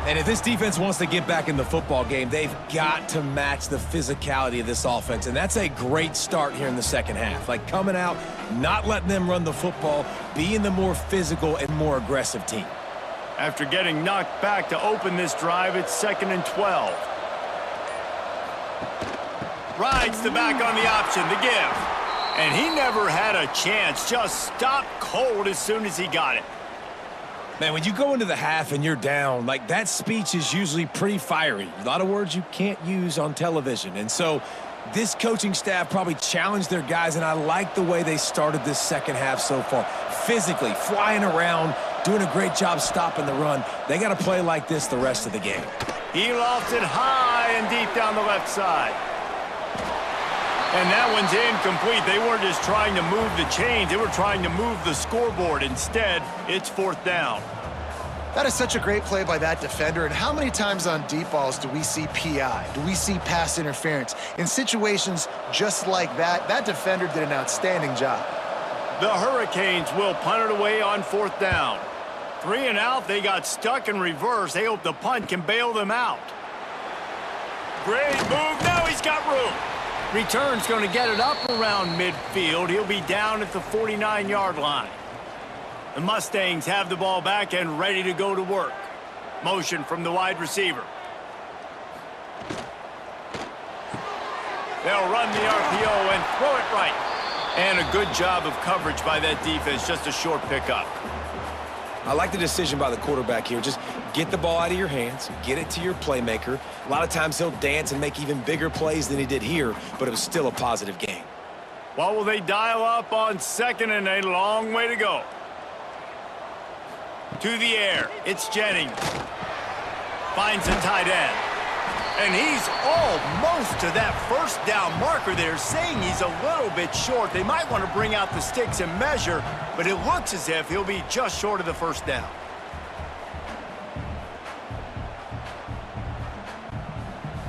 And if this defense wants to get back in the football game, they've got to match the physicality of this offense. And that's a great start here in the second half. Like coming out, not letting them run the football, being the more physical and more aggressive team. After getting knocked back to open this drive, it's 2nd and 12. Rides the back on the option, the give. And he never had a chance, just stopped cold as soon as he got it. Man, when you go into the half and you're down, like that speech is usually pretty fiery. A lot of words you can't use on television. And so this coaching staff probably challenged their guys, and I like the way they started this second half so far. Physically, flying around, doing a great job stopping the run. They got to play like this the rest of the game. He lofts it high and deep down the left side. And that one's incomplete. They weren't just trying to move the chains. They were trying to move the scoreboard. Instead, it's 4th down. That is such a great play by that defender. And how many times on deep balls do we see PI? Do we see pass interference? In situations just like that, that defender did an outstanding job. The Hurricanes will punt it away on 4th down. 3 and out. They got stuck in reverse. They hope the punt can bail them out. Great move. Now he's got room. Return's going to get it up around midfield. He'll be down at the 49-yard line. The Mustangs have the ball back and ready to go to work. Motion from the wide receiver. They'll run the RPO and throw it right. And a good job of coverage by that defense. Just a short pickup. I like the decision by the quarterback here. Just get the ball out of your hands, get it to your playmaker. A lot of times he'll dance and make even bigger plays than he did here, but it was still a positive game. What will they dial up on 2nd and a long way to go? To the air, it's Jennings. Finds a tight end. And he's almost to that first down marker there, saying he's a little bit short. They might want to bring out the sticks and measure, but it looks as if he'll be just short of the first down.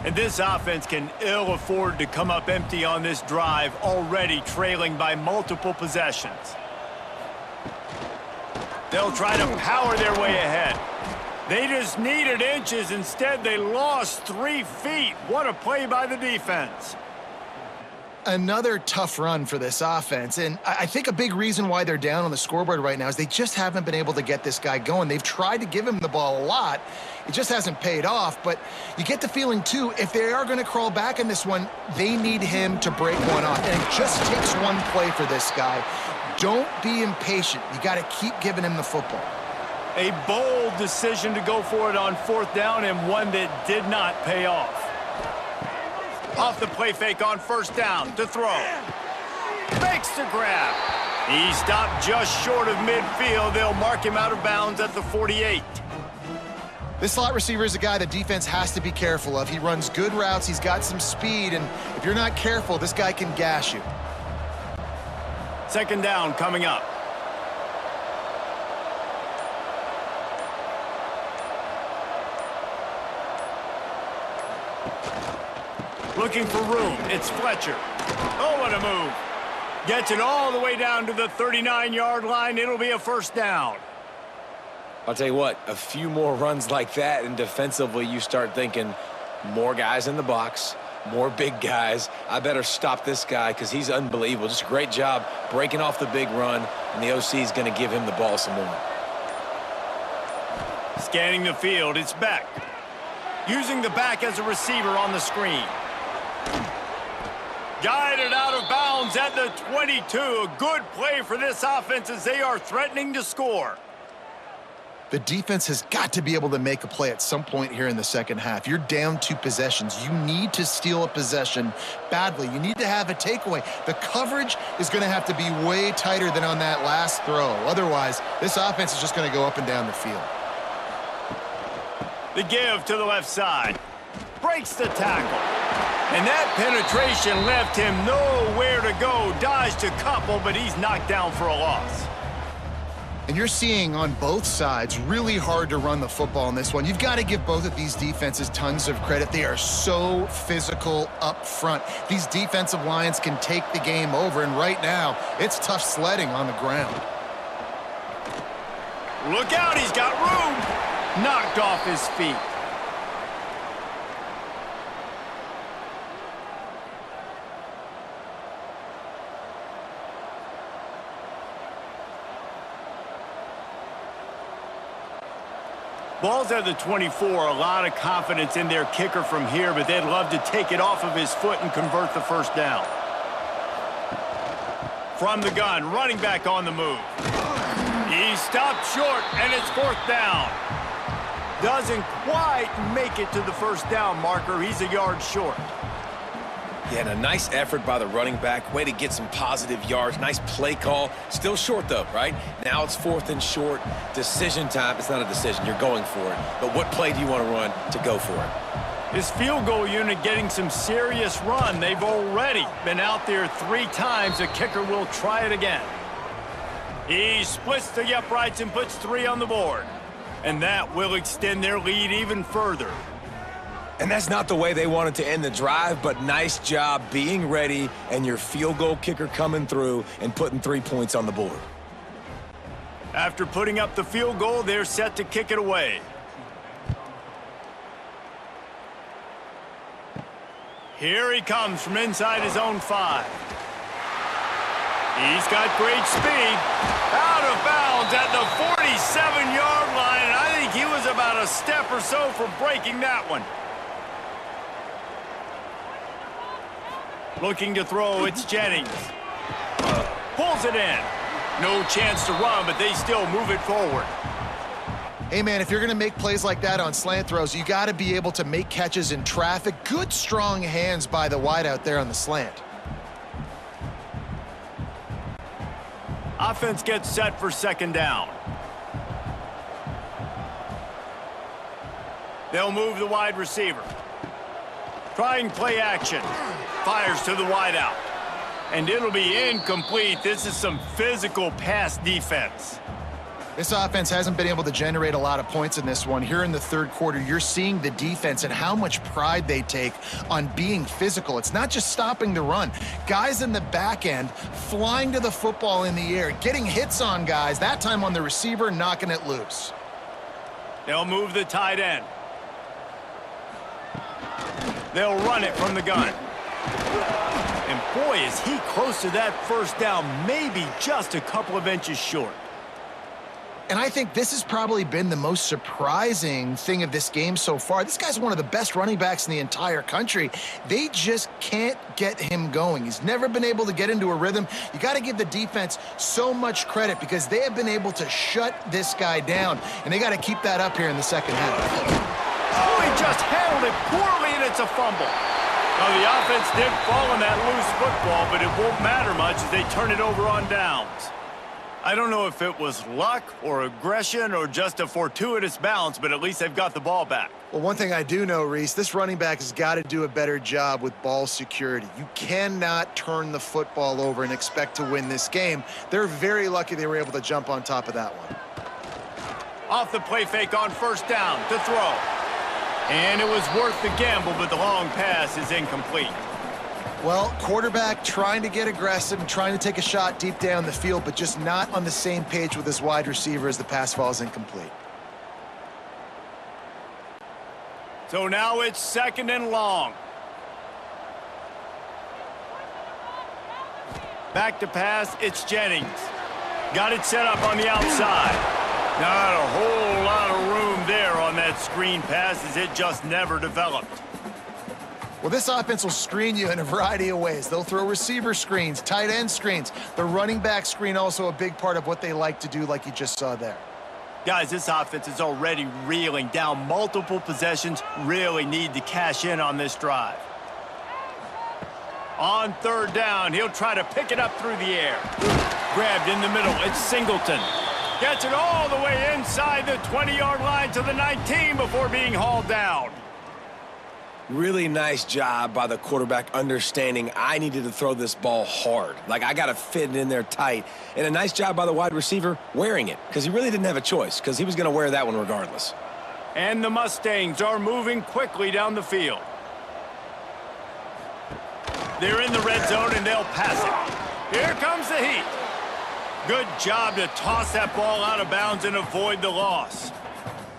And this offense can ill afford to come up empty on this drive, already trailing by multiple possessions. They'll try to power their way ahead. They just needed inches. Instead, they lost 3 feet. What a play by the defense. Another tough run for this offense, and I think a big reason why they're down on the scoreboard right now is they just haven't been able to get this guy going. They've tried to give him the ball a lot. It just hasn't paid off, but you get the feeling, too, if they are going to crawl back in this one, they need him to break one off, and it just takes one play for this guy. Don't be impatient. You got to keep giving him the football. A bold decision to go for it on 4th down, and one that did not pay off. Off the play fake on 1st down to throw. Makes the grab. He stopped just short of midfield. They'll mark him out of bounds at the 48. This slot receiver is a guy the defense has to be careful of. He runs good routes. He's got some speed, and if you're not careful, this guy can gash you. 2nd down coming up. Looking for room. It's Fletcher. Oh, what a move. Gets it all the way down to the 39-yard line. It'll be a 1st down. I'll tell you what, a few more runs like that, and defensively you start thinking more guys in the box, more big guys. I better stop this guy because he's unbelievable. Just a great job breaking off the big run, and the OC is going to give him the ball some more. Scanning the field, it's Beck. Using the back as a receiver on the screen. Guided out of bounds at the 22. A good play for this offense as they are threatening to score. The defense has got to be able to make a play at some point here in the second half. You're down 2 possessions. You need to steal a possession badly. You need to have a takeaway. The coverage is going to have to be way tighter than on that last throw. Otherwise, this offense is just going to go up and down the field. The give to the left side. Breaks the tackle. And that penetration left him nowhere to go. Dodged a couple, but he's knocked down for a loss. And you're seeing on both sides really hard to run the football in this one. You've got to give both of these defenses tons of credit. They are so physical up front. These defensive lines can take the game over, and right now, it's tough sledding on the ground. Look out, he's got room. Knocked off his feet. Ball's at the 24, a lot of confidence in their kicker from here, but they'd love to take it off of his foot and convert the 1st down. From the gun, running back on the move. He stopped short, and it's 4th down. Doesn't quite make it to the 1st down marker. He's a yard short. Yeah, and a nice effort by the running back. Way to get some positive yards. Nice play call. Still short, though, right? Now it's 4th and short. Decision time. It's not a decision. You're going for it. But what play do you want to run to go for it? His field goal unit getting some serious run. They've already been out there 3 times. The kicker will try it again. He splits the uprights and puts 3 on the board. And that will extend their lead even further. And that's not the way they wanted to end the drive, but nice job being ready and your field goal kicker coming through and putting 3 points on the board. After putting up the field goal, they're set to kick it away. Here he comes from inside his own 5. He's got great speed. Out of bounds at the 47-yard line, and I think he was about a step or so from breaking that one. Looking to throw, it's Jennings. Pulls it in. No chance to run, but they still move it forward. Hey, man, if you're going to make plays like that on slant throws, you got to be able to make catches in traffic. Good, strong hands by the wide out there on the slant. Offense gets set for 2nd down. They'll move the wide receiver. Trying play action. Fires to the wideout. And it'll be incomplete. This is some physical pass defense. This offense hasn't been able to generate a lot of points in this one. Here in the third quarter, you're seeing the defense and how much pride they take on being physical. It's not just stopping the run. Guys in the back end flying to the football in the air, getting hits on guys, that time on the receiver, knocking it loose. They'll move the tight end. They'll run it from the gun. And boy, is he close to that first down, maybe just a couple of inches short. And I think this has probably been the most surprising thing of this game so far. This guy's one of the best running backs in the entire country. They just can't get him going. He's never been able to get into a rhythm. You got to give the defense so much credit because they have been able to shut this guy down, and they got to keep that up here in the second half. Oh, he just handled it poorly, and it's a fumble. Now, the offense did fall on that loose football, but it won't matter much as they turn it over on downs. I don't know if it was luck or aggression or just a fortuitous bounce, but at least they've got the ball back. Well, one thing I do know, Reese, this running back has got to do a better job with ball security. You cannot turn the football over and expect to win this game. They're very lucky they were able to jump on top of that one. Off the play fake on first down to throw. And it was worth the gamble, but the long pass is incomplete. Well, quarterback trying to get aggressive and trying to take a shot deep down the field, but just not on the same page with his wide receiver as the pass falls incomplete. So now it's second and long. Back to pass, it's Jennings. Got it set up on the outside. Not a whole lot of room there on that screen pass as it just never developed. Well, this offense will screen you in a variety of ways. They'll throw receiver screens, tight end screens. The running back screen also a big part of what they like to do, like you just saw there. Guys, this offense is already reeling down multiple possessions. Really need to cash in on this drive. On third down, he'll try to pick it up through the air. Grabbed in the middle, it's Singleton. Gets it all the way inside the 20-yard line to the 19 before being hauled down. Really nice job by the quarterback understanding I needed to throw this ball hard. Like, I got to fit it in there tight. And a nice job by the wide receiver wearing it because he really didn't have a choice because he was going to wear that one regardless. And the Mustangs are moving quickly down the field. They're in the red zone and they'll pass it. Here comes the heat. Good job to toss that ball out of bounds and avoid the loss.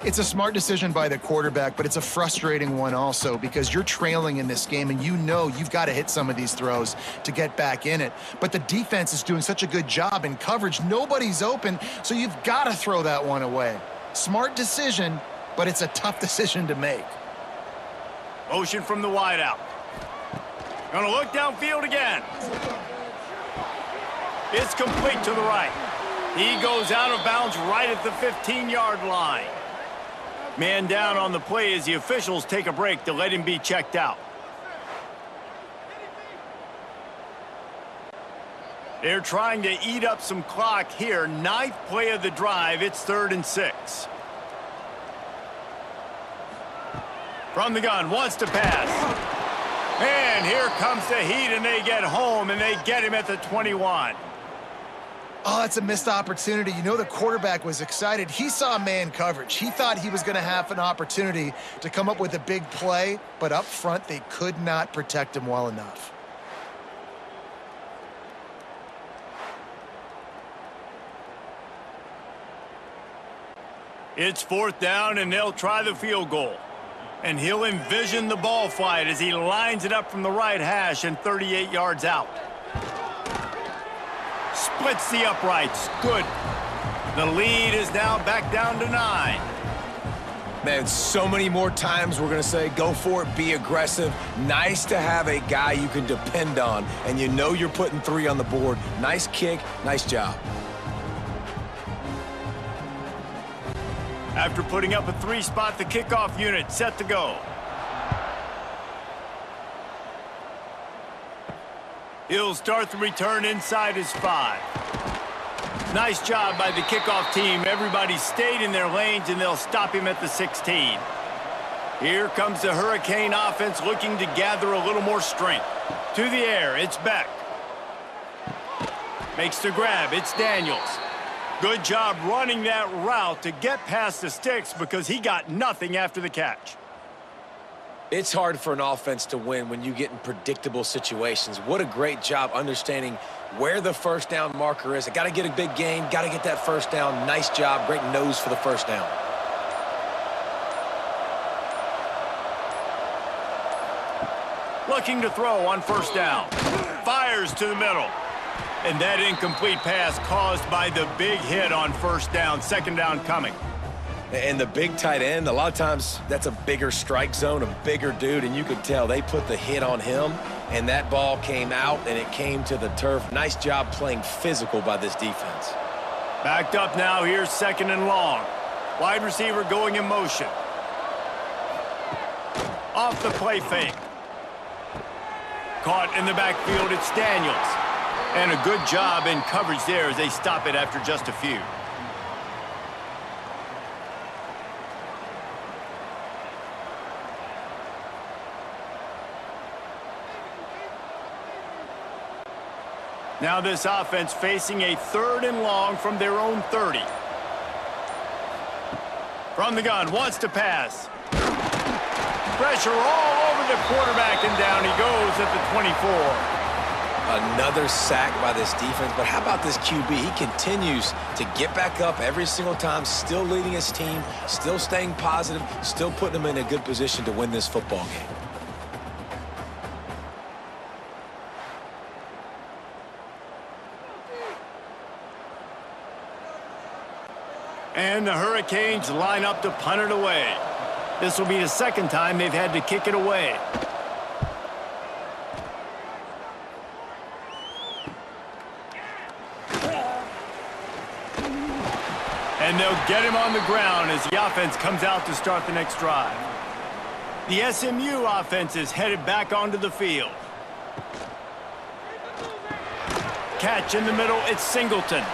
It's a smart decision by the quarterback, but it's a frustrating one also because you're trailing in this game and you know you've got to hit some of these throws to get back in it. But the defense is doing such a good job in coverage. Nobody's open, so you've got to throw that one away. Smart decision, but it's a tough decision to make. Motion from the wideout. Gonna look downfield again. It's complete to the right. He goes out of bounds right at the 15-yard line. Man down on the play as the officials take a break to let him be checked out. They're trying to eat up some clock here. Ninth play of the drive. It's 3rd and 6. From the gun, wants to pass. And here comes the heat, and they get home, and they get him at the 21. Oh, that's a missed opportunity. You know the quarterback was excited. He saw man coverage. He thought he was going to have an opportunity to come up with a big play, but up front they could not protect him well enough. It's 4th down, and they'll try the field goal. And he'll envision the ball flight as he lines it up from the right hash and 38 yards out. Splits the uprights. Good. The lead is now back down to 9. Man, so many more times we're going to say, go for it, be aggressive. Nice to have a guy you can depend on, and you know you're putting 3 on the board. Nice kick, nice job. After putting up a 3-spot, the kickoff unit set to go. He'll start the return inside his 5. Nice job by the kickoff team. Everybody stayed in their lanes, and they'll stop him at the 16. Here comes the Hurricane offense looking to gather a little more strength. To the air, it's Beck. Makes the grab, it's Daniels. Good job running that route to get past the sticks because he got nothing after the catch. It's hard for an offense to win when you get in predictable situations. What a great job understanding where the first down marker is. I got to get a big gain, got to get that first down. Nice job, great nose for the first down. Looking to throw on first down. Fires to the middle. And that incomplete pass caused by the big hit on first down. Second down coming. And the big tight end, a lot of times that's a bigger strike zone, a bigger dude, and you could tell they put the hit on him, and that ball came out, and it came to the turf. Nice job playing physical by this defense. Backed up now, here's second and long. Wide receiver going in motion. Off the play fake. Caught in the backfield, it's Daniels. And a good job in coverage there as they stop it after just a few. Now this offense facing a third and long from their own 30. From the gun, wants to pass. Pressure all over the quarterback, and down he goes at the 24. Another sack by this defense, but how about this QB? He continues to get back up every single time, still leading his team, still staying positive, still putting them in a good position to win this football game. And the Hurricanes line up to punt it away. This will be the second time they've had to kick it away. And they'll get him on the ground as the offense comes out to start the next drive. The SMU offense is headed back onto the field. Catch in the middle, it's Singleton.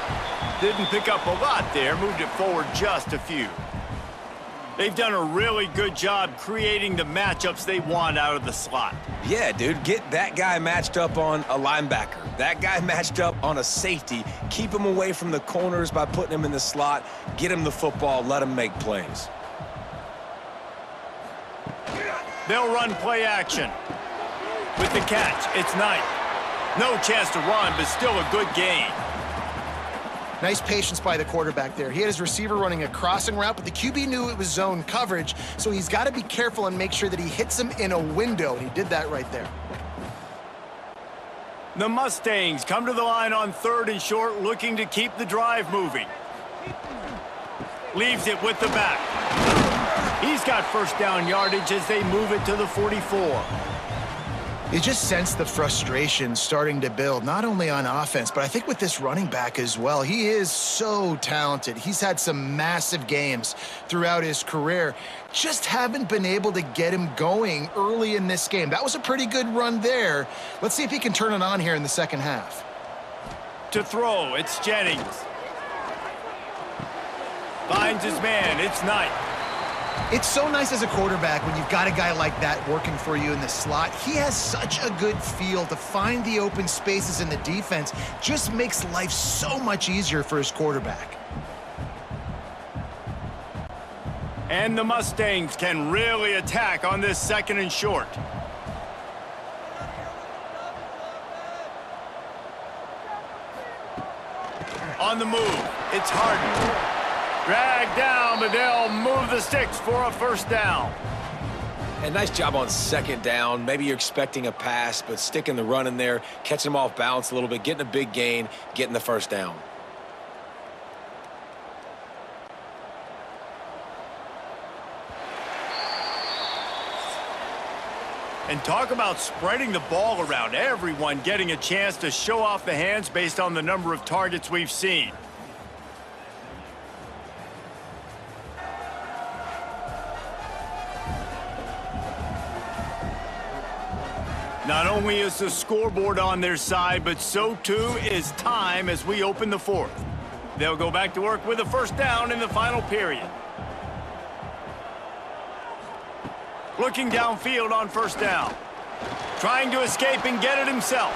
Didn't pick up a lot there, moved it forward just a few. They've done a really good job creating the matchups they want out of the slot. Yeah, dude, get that guy matched up on a linebacker. That guy matched up on a safety. Keep him away from the corners by putting him in the slot. Get him the football, let him make plays. They'll run play action. With the catch, it's Knight. No chance to run, but still a good gain. Nice patience by the quarterback there. He had his receiver running a crossing route, but the QB knew it was zone coverage, so he's got to be careful and make sure that he hits him in a window, and he did that right there. The Mustangs come to the line on third and short, looking to keep the drive moving. Leaves it with the back. He's got first down yardage as they move it to the 44. You just sense the frustration starting to build, not only on offense, but I think with this running back as well. He is so talented. He's had some massive games throughout his career. Just haven't been able to get him going early in this game. That was a pretty good run there. Let's see if he can turn it on here in the second half. To throw, it's Jennings. Finds his man, it's Knight. It's so nice as a quarterback when you've got a guy like that working for you in the slot. He has such a good feel to find the open spaces in the defense. Just makes life so much easier for his quarterback. And the Mustangs can really attack on this second and short. On the move, it's Harden. Dragged down, but they'll move the sticks for a first down. And nice job on second down. Maybe you're expecting a pass, but sticking the run in there, catching them off balance a little bit, getting a big gain, getting the first down. And talk about spreading the ball around. Everyone getting a chance to show off the hands based on the number of targets we've seen. Not only is the scoreboard on their side, but so too is time as we open the fourth. They'll go back to work with a first down in the final period. Looking downfield on first down. Trying to escape and get it himself.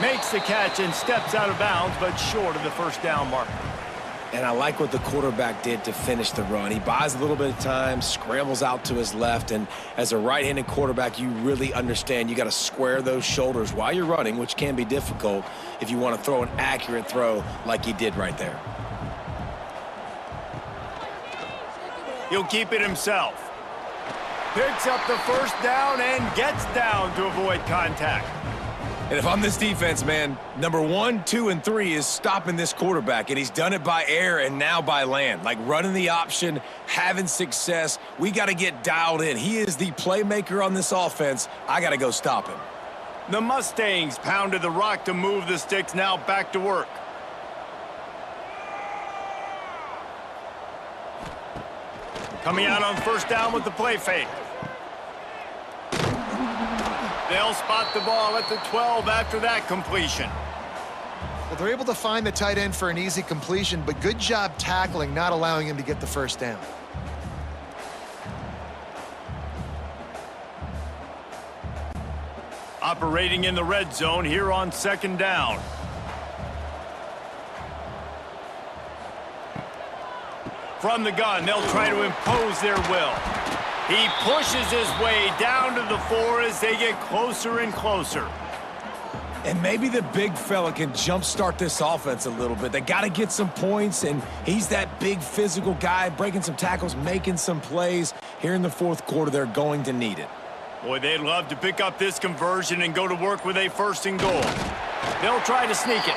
Makes the catch and steps out of bounds, but short of the first down marker. And I like what the quarterback did to finish the run. He buys a little bit of time, scrambles out to his left, and as a right-handed quarterback, you really understand you got to square those shoulders while you're running, which can be difficult if you want to throw an accurate throw like he did right there. He'll keep it himself. Picks up the first down and gets down to avoid contact. And if I'm this defense, man, number 1, 2, and 3 is stopping this quarterback, and he's done it by air and now by land. Like running the option, having success. We got to get dialed in. He is the playmaker on this offense. I got to go stop him. The Mustangs pounded the rock to move the sticks, now back to work. Coming out on first down with the play fake. They'll spot the ball at the 12 after that completion. Well, they're able to find the tight end for an easy completion, but good job tackling, not allowing him to get the first down. Operating in the red zone here on second down. From the gun, they'll try to impose their will. He pushes his way down to the 4 as they get closer and closer. And maybe the big fella can jumpstart this offense a little bit. They got to get some points, and he's that big physical guy, breaking some tackles, making some plays. Here in the fourth quarter, they're going to need it. Boy, they'd love to pick up this conversion and go to work with a first and goal. They'll try to sneak it.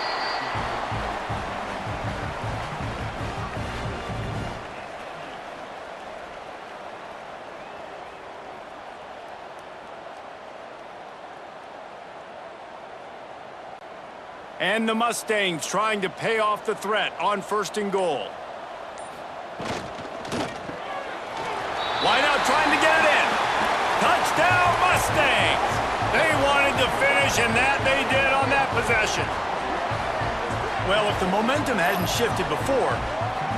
And the Mustangs trying to pay off the threat on first and goal. Line out trying to get it in. Touchdown Mustangs! They wanted to finish, and that they did on that possession. Well, if the momentum hadn't shifted before,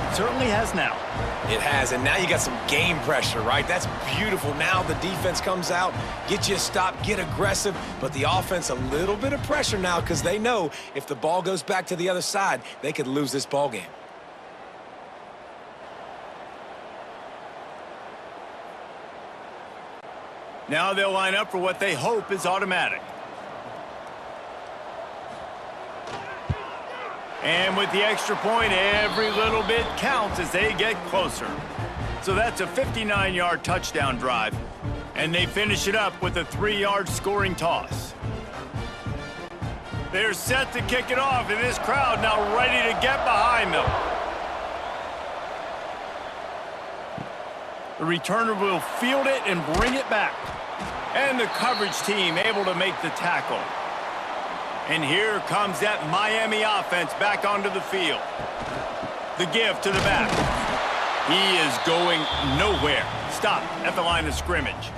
it certainly has now. It has, and now you got some game pressure, right? That's beautiful. Now the defense comes out, get you a stop, get aggressive, but the offense a little bit of pressure now because they know if the ball goes back to the other side, they could lose this ball game. Now they'll line up for what they hope is automatic. And with the extra point, every little bit counts as they get closer. So that's a 59-yard touchdown drive. And they finish it up with a 3-yard scoring toss. They're set to kick it off, and this crowd now ready to get behind them. The returner will field it and bring it back. And the coverage team able to make the tackle. And here comes that Miami offense back onto the field. The give to the back. He is going nowhere. Stop at the line of scrimmage.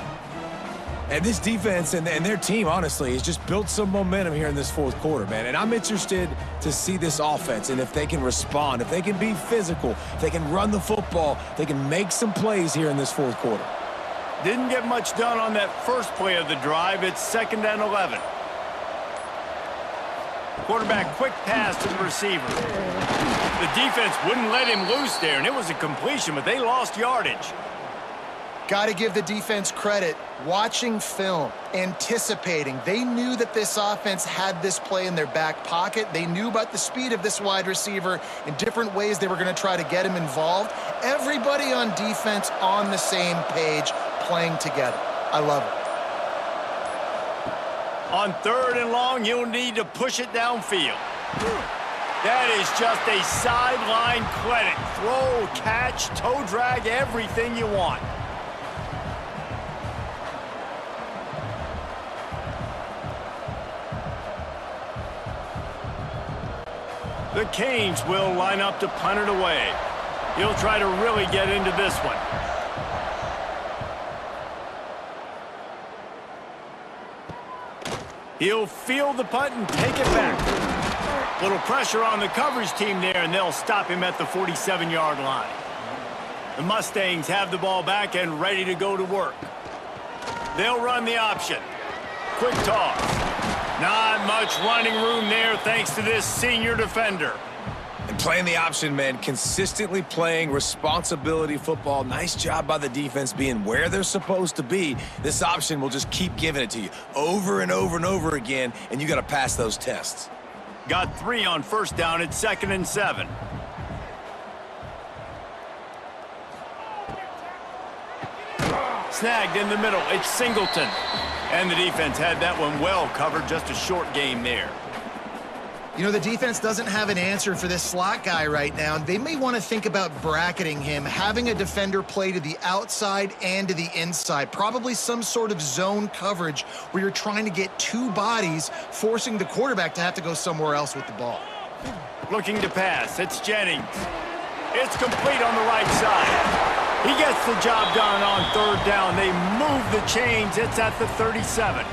And this defense and their team, honestly, has just built some momentum here in this fourth quarter, man. And I'm interested to see this offense and if they can respond, if they can be physical, if they can run the football, they can make some plays here in this fourth quarter. Didn't get much done on that first play of the drive. It's 2nd and 11. Quarterback quick pass to the receiver. The defense wouldn't let him loose there, and it was a completion, but they lost yardage. Got to give the defense credit. Watching film, anticipating. They knew that this offense had this play in their back pocket. They knew about the speed of this wide receiver in different ways they were going to try to get him involved. Everybody on defense on the same page, playing together. I love it. On 3rd and long, you'll need to push it downfield. That is just a sideline clinic. Throw, catch, toe drag, everything you want. The Canes will line up to punt it away. He'll try to really get into this one. He'll field the punt and take it back. Little pressure on the coverage team there, and they'll stop him at the 47-yard line. The Mustangs have the ball back and ready to go to work. They'll run the option. Quick toss. Not much running room there thanks to this senior defender. And playing the option, man, consistently playing responsibility football. Nice job by the defense being where they're supposed to be. This option will just keep giving it to you over and over and over again, and you got to pass those tests. Got 3 on first down at 2nd and 7. Snagged in the middle. It's Singleton. And the defense had that one well covered. Just a short game there. You know, the defense doesn't have an answer for this slot guy right now. They may want to think about bracketing him, having a defender play to the outside and to the inside. Probably some sort of zone coverage where you're trying to get 2 bodies, forcing the quarterback to have to go somewhere else with the ball. Looking to pass. It's Jennings. It's complete on the right side. He gets the job done on 3rd down. They move the chains. It's at the 37.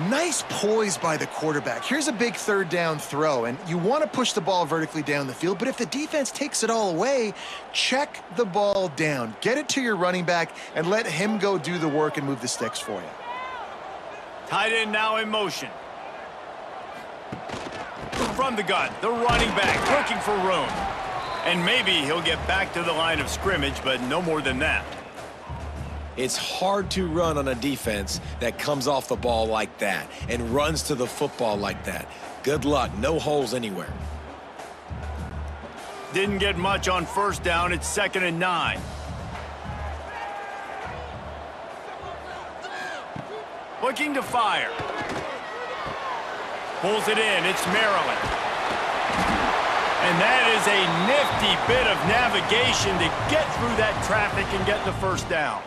Nice poise by the quarterback. Here's a big 3rd down throw, and you want to push the ball vertically down the field, but if the defense takes it all away, check the ball down. Get it to your running back and let him go do the work and move the sticks for you. Tight end now in motion. From the gun, the running back looking for room. And maybe he'll get back to the line of scrimmage, but no more than that. It's hard to run on a defense that comes off the ball like that and runs to the football like that. Good luck. No holes anywhere. Didn't get much on first down. It's 2nd and 9. Looking to fire. Pulls it in. It's Maryland. And that is a nifty bit of navigation to get through that traffic and get the first down.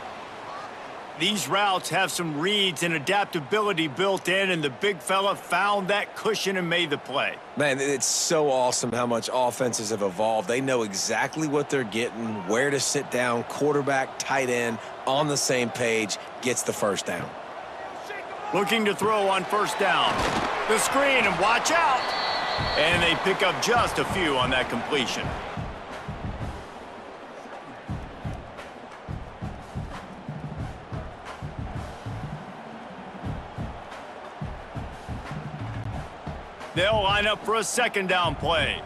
These routes have some reads and adaptability built in, and the big fella found that cushion and made the play. Man, it's so awesome how much offenses have evolved. They know exactly what they're getting, where to sit down, quarterback, tight end, on the same page, gets the first down. Looking to throw on first down. The screen, and watch out! And they pick up just a few on that completion. They'll line up for a 2nd down play.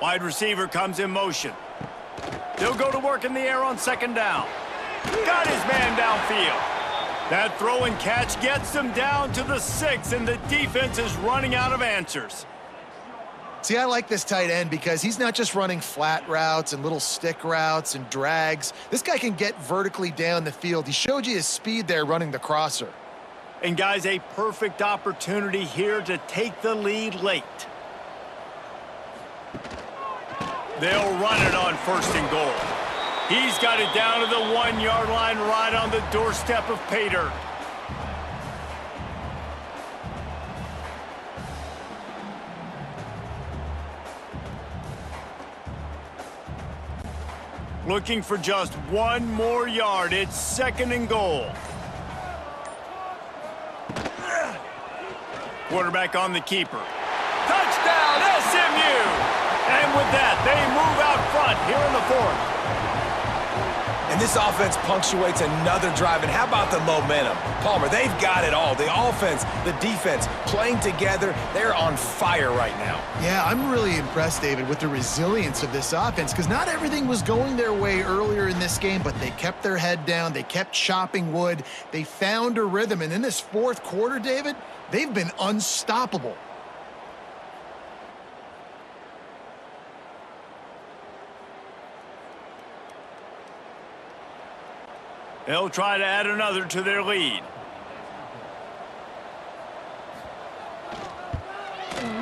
Wide receiver comes in motion. They'll go to work in the air on 2nd down. Got his man downfield. That throw and catch gets them down to the 6, and the defense is running out of answers. See, I like this tight end because he's not just running flat routes and little stick routes and drags. This guy can get vertically down the field. He showed you his speed there running the crosser. And, guys, a perfect opportunity here to take the lead late. They'll run it on 1st and goal. He's got it down to the 1-yard line right on the doorstep of pay dirt. Looking for just 1 more yard. It's 2nd and goal. Quarterback on the keeper. Touchdown, SMU! And with that, they move out front here in the 4th. And this offense punctuates another drive. And how about the momentum? Palmer, they've got it all. The offense, the defense, playing together. They're on fire right now. Yeah, I'm really impressed, David, with the resilience of this offense because not everything was going their way earlier in this game, but they kept their head down. They kept chopping wood. They found a rhythm. And in this 4th quarter, David, they've been unstoppable. They'll try to add another to their lead.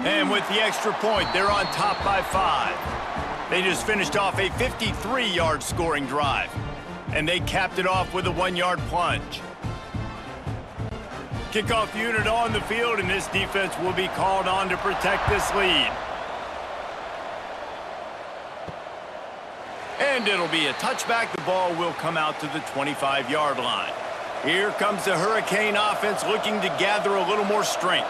And with the extra point, they're on top by 5. They just finished off a 53-yard scoring drive. And they capped it off with a 1-yard plunge. Kickoff unit on the field, and this defense will be called on to protect this lead. And it'll be a touchback. The ball will come out to the 25-yard line. Here comes the Hurricane offense looking to gather a little more strength.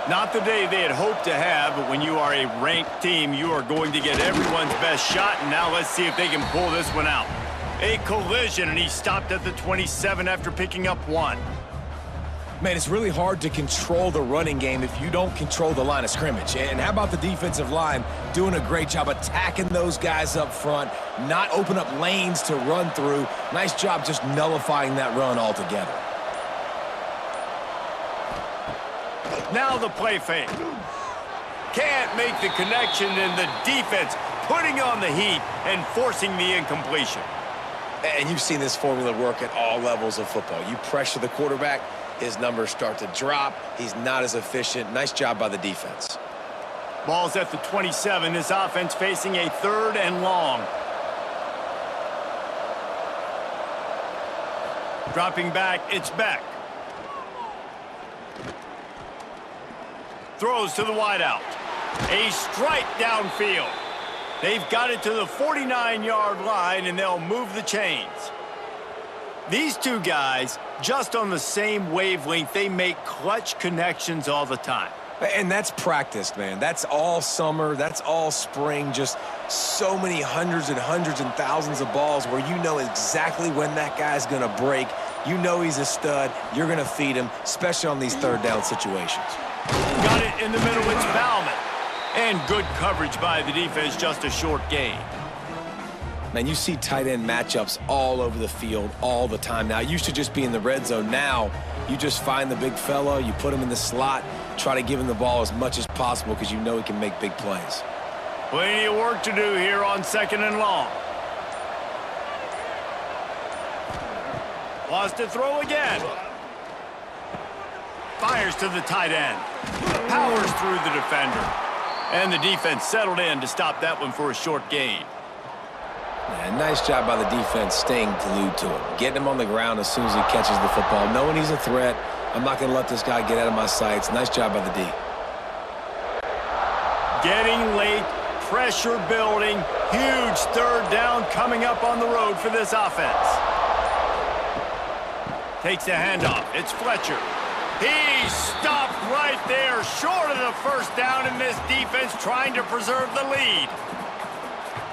Not the day they had hoped to have, but when you are a ranked team, you are going to get everyone's best shot, and now let's see if they can pull this one out. A collision, and he stopped at the 27 after picking up 1. Man, it's really hard to control the running game if you don't control the line of scrimmage. And how about the defensive line doing a great job attacking those guys up front, not open up lanes to run through. Nice job just nullifying that run altogether. Now the play fake. Can't make the connection, and the defense putting on the heat and forcing the incompletion. And you've seen this formula work at all levels of football. You pressure the quarterback, his numbers start to drop. He's not as efficient. Nice job by the defense. Ball's at the 27. This offense facing a 3rd and long. Dropping back, it's Beck. Throws to the wideout. A strike downfield. They've got it to the 49-yard line, and they'll move the chains. These two guys, just on the same wavelength, they make clutch connections all the time. And that's practice, man. That's all summer. That's all spring. Just so many hundreds and thousands of balls where you know exactly when that guy's going to break. You know he's a stud. You're going to feed him, especially on these 3rd down situations. Got it in the middle. It's Bauman. And good coverage by the defense, just a short gain. Man, you see tight end matchups all over the field all the time now. It used to just be in the red zone. Now, you just find the big fella, you put him in the slot, try to give him the ball as much as possible because you know he can make big plays. Plenty of work to do here on 2nd and long. Lost to throw again. Fires to the tight end. Powers through the defender. And the defense settled in to stop that one for a short gain. Yeah, nice job by the defense staying glued to him, getting him on the ground as soon as he catches the football, knowing he's a threat. I'm not going to let this guy get out of my sights. Nice job by the D. Getting late, pressure building, huge 3rd down coming up on the road for this offense. Takes the handoff. It's Fletcher. He stopped right there, short of the 1st down, and this defense trying to preserve the lead.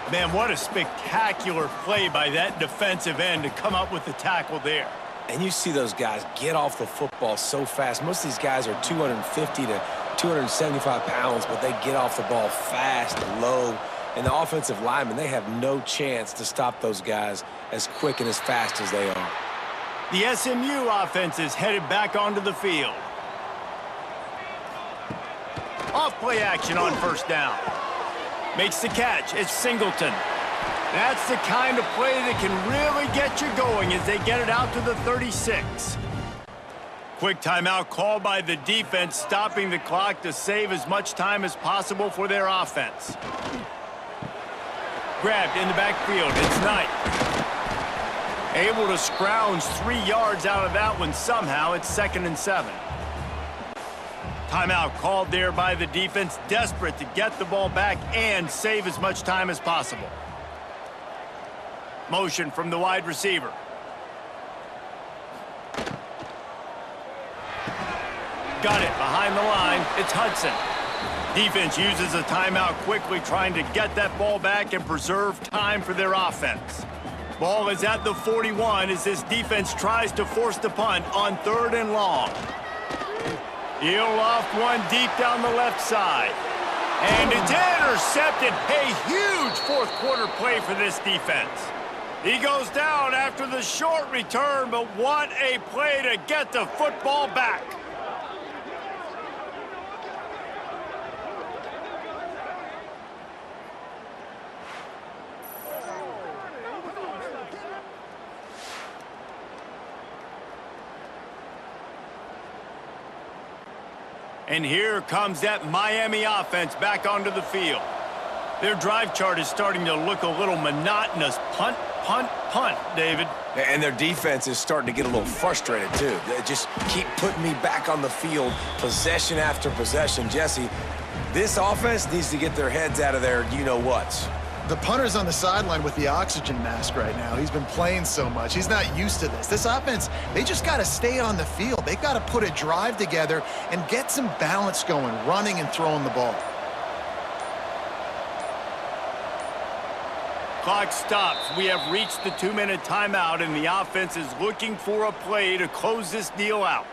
Man, what a spectacular play by that defensive end to come up with the tackle there. And you see those guys get off the football so fast. Most of these guys are 250 to 275 pounds, but they get off the ball fast, low. And the offensive linemen, they have no chance to stop those guys as quick and as fast as they are. The SMU offense is headed back onto the field. Off play action on 1st down. Makes the catch. It's Singleton. That's the kind of play that can really get you going as they get it out to the 36. Quick timeout called by the defense, stopping the clock to save as much time as possible for their offense. Grabbed in the backfield. It's Knight. Able to scrounge 3 yards out of that one somehow. It's 2nd and 7. Timeout called there by the defense, desperate to get the ball back and save as much time as possible. Motion from the wide receiver. Got it behind the line. It's Hudson. Defense uses a timeout quickly, trying to get that ball back and preserve time for their offense. Ball is at the 41 as this defense tries to force the punt on 3rd and long. He'll loft one deep down the left side. And it's intercepted. A huge 4th quarter play for this defense. He goes down after the short return, but what a play to get the football back. And here comes that Miami offense back onto the field. Their drive chart is starting to look a little monotonous. Punt, punt, punt, David. And their defense is starting to get a little frustrated, too. They just keep putting me back on the field, possession after possession. Jesse, this offense needs to get their heads out of their you-know-whats. The punter's on the sideline with the oxygen mask right now. He's been playing so much. He's not used to this. This offense, they just got to stay on the field. They've got to put a drive together and get some balance going, running and throwing the ball. Clock stops. We have reached the 2-minute timeout, and the offense is looking for a play to close this deal out.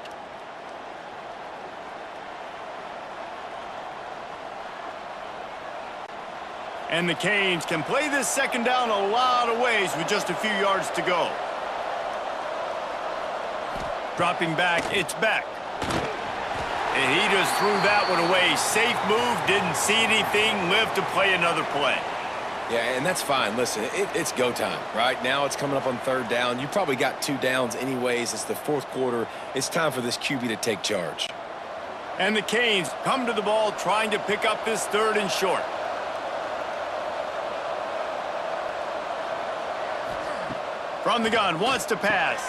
And the Canes can play this second down a lot of ways with just a few yards to go. Dropping back, it's Beck. And he just threw that one away. Safe move, didn't see anything, lived to play another play. Yeah, and that's fine. Listen, it's go time, right? Now it's coming up on third down. You probably got 2 downs anyways. It's the fourth quarter. It's time for this QB to take charge. And the Canes come to the ball trying to pick up this 3rd and short. From the gun, wants to pass.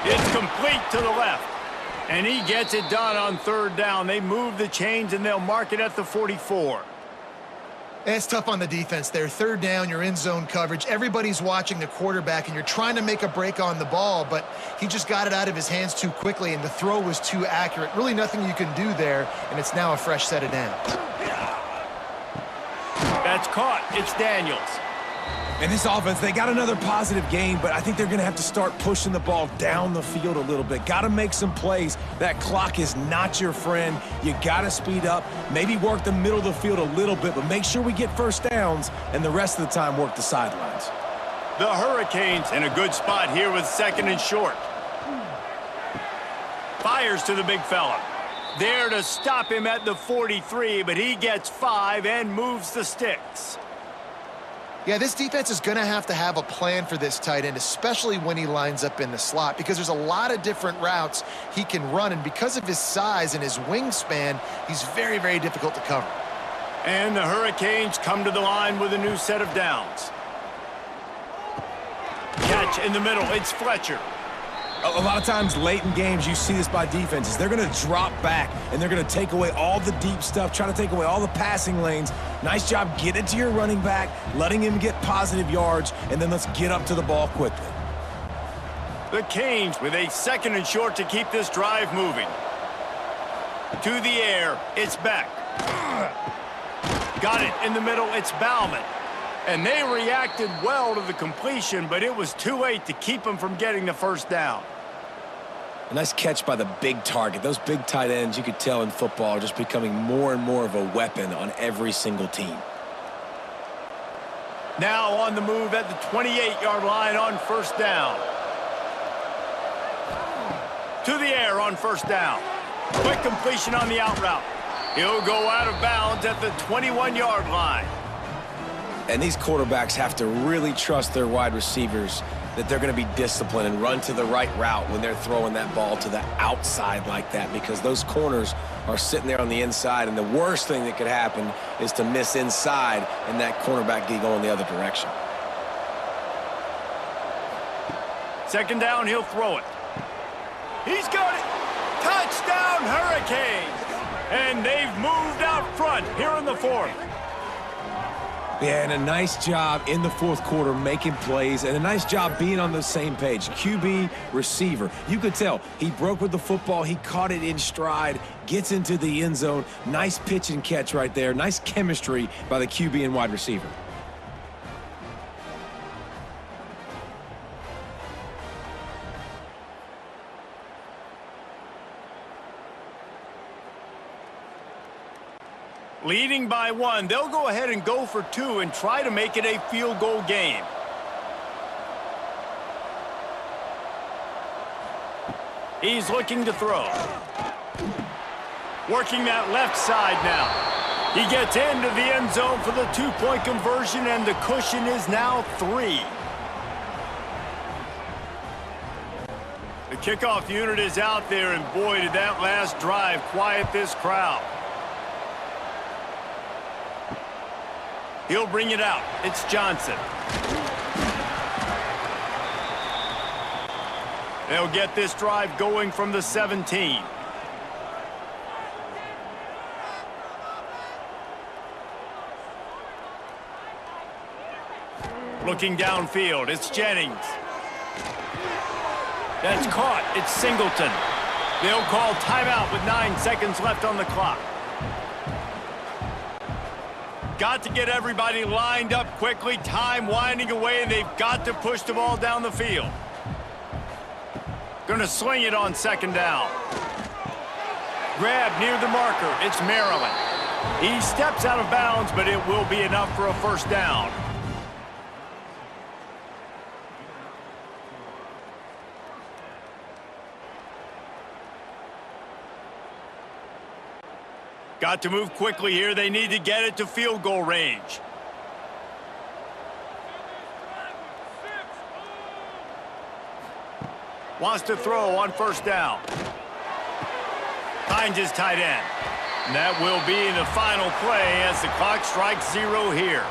It's complete to the left. And he gets it done on 3rd down. They move the chains, and they'll mark it at the 44. It's tough on the defense there. 3rd down, you're in zone coverage. Everybody's watching the quarterback, and you're trying to make a break on the ball, but he just got it out of his hands too quickly, and the throw was too accurate. Really nothing you can do there, and it's now a fresh set of downs. That's caught. It's Daniels. And this offense, they got another positive game, but I think they're going to have to start pushing the ball down the field a little bit. Got to make some plays. That clock is not your friend. You got to speed up, maybe work the middle of the field a little bit, but make sure we get first downs, and the rest of the time work the sidelines. The Hurricanes in a good spot here with 2nd and short. Fires to the big fella. There to stop him at the 43, but he gets 5 and moves the sticks. Yeah, this defense is going to have a plan for this tight end, especially when he lines up in the slot, because there's a lot of different routes he can run, and because of his size and his wingspan, he's very, very difficult to cover. And the Hurricanes come to the line with a new set of downs. Catch in the middle, it's Fletcher. A lot of times late in games, you see this by defenses. They're going to drop back, and they're going to take away all the deep stuff, try to take away all the passing lanes. Nice job getting it to your running back, letting him get positive yards, and then let's get up to the ball quickly. The Canes with a 2nd and short to keep this drive moving. To the air, it's Beck. Got it in the middle, it's Bauman. And they reacted well to the completion, but it was too late to keep them from getting the 1st down. A nice catch by the big target. Those big tight ends, you could tell in football, are just becoming more and more of a weapon on every single team. Now on the move at the 28-yard line on 1st down. To the air on 1st down. Quick completion on the out route. He'll go out of bounds at the 21-yard line. And these quarterbacks have to really trust their wide receivers that they're going to be disciplined and run to the right route when they're throwing that ball to the outside like that, because those corners are sitting there on the inside, and the worst thing that could happen is to miss inside and that cornerback get going the other direction. 2nd down, he'll throw it. He's got it. Touchdown, Hurricanes. And they've moved out front here in the 4th. Yeah, and a nice job in the 4th quarter making plays, and a nice job being on the same page. QB, receiver. You could tell he broke with the football. He caught it in stride, gets into the end zone. Nice pitch and catch right there. Nice chemistry by the QB and wide receiver. Leading by 1, they'll go ahead and go for 2 and try to make it a field goal game. He's looking to throw. Working that left side now. He gets into the end zone for the 2-point conversion, and the cushion is now 3. The kickoff unit is out there, and boy, did that last drive quiet this crowd. He'll bring it out. It's Johnson. They'll get this drive going from the 17. Looking downfield, it's Jennings. That's caught. It's Singleton. They'll call timeout with 9 seconds left on the clock. Got to get everybody lined up quickly. Time winding away, and they've got to push the ball down the field. Going to sling it on second down. Grab near the marker. It's Maryland. He steps out of bounds, but it will be enough for a first down. Got to move quickly here. They need to get it to field goal range. Wants to throw on first down. Finds his tight end. And that will be the final play as the clock strikes 0 here.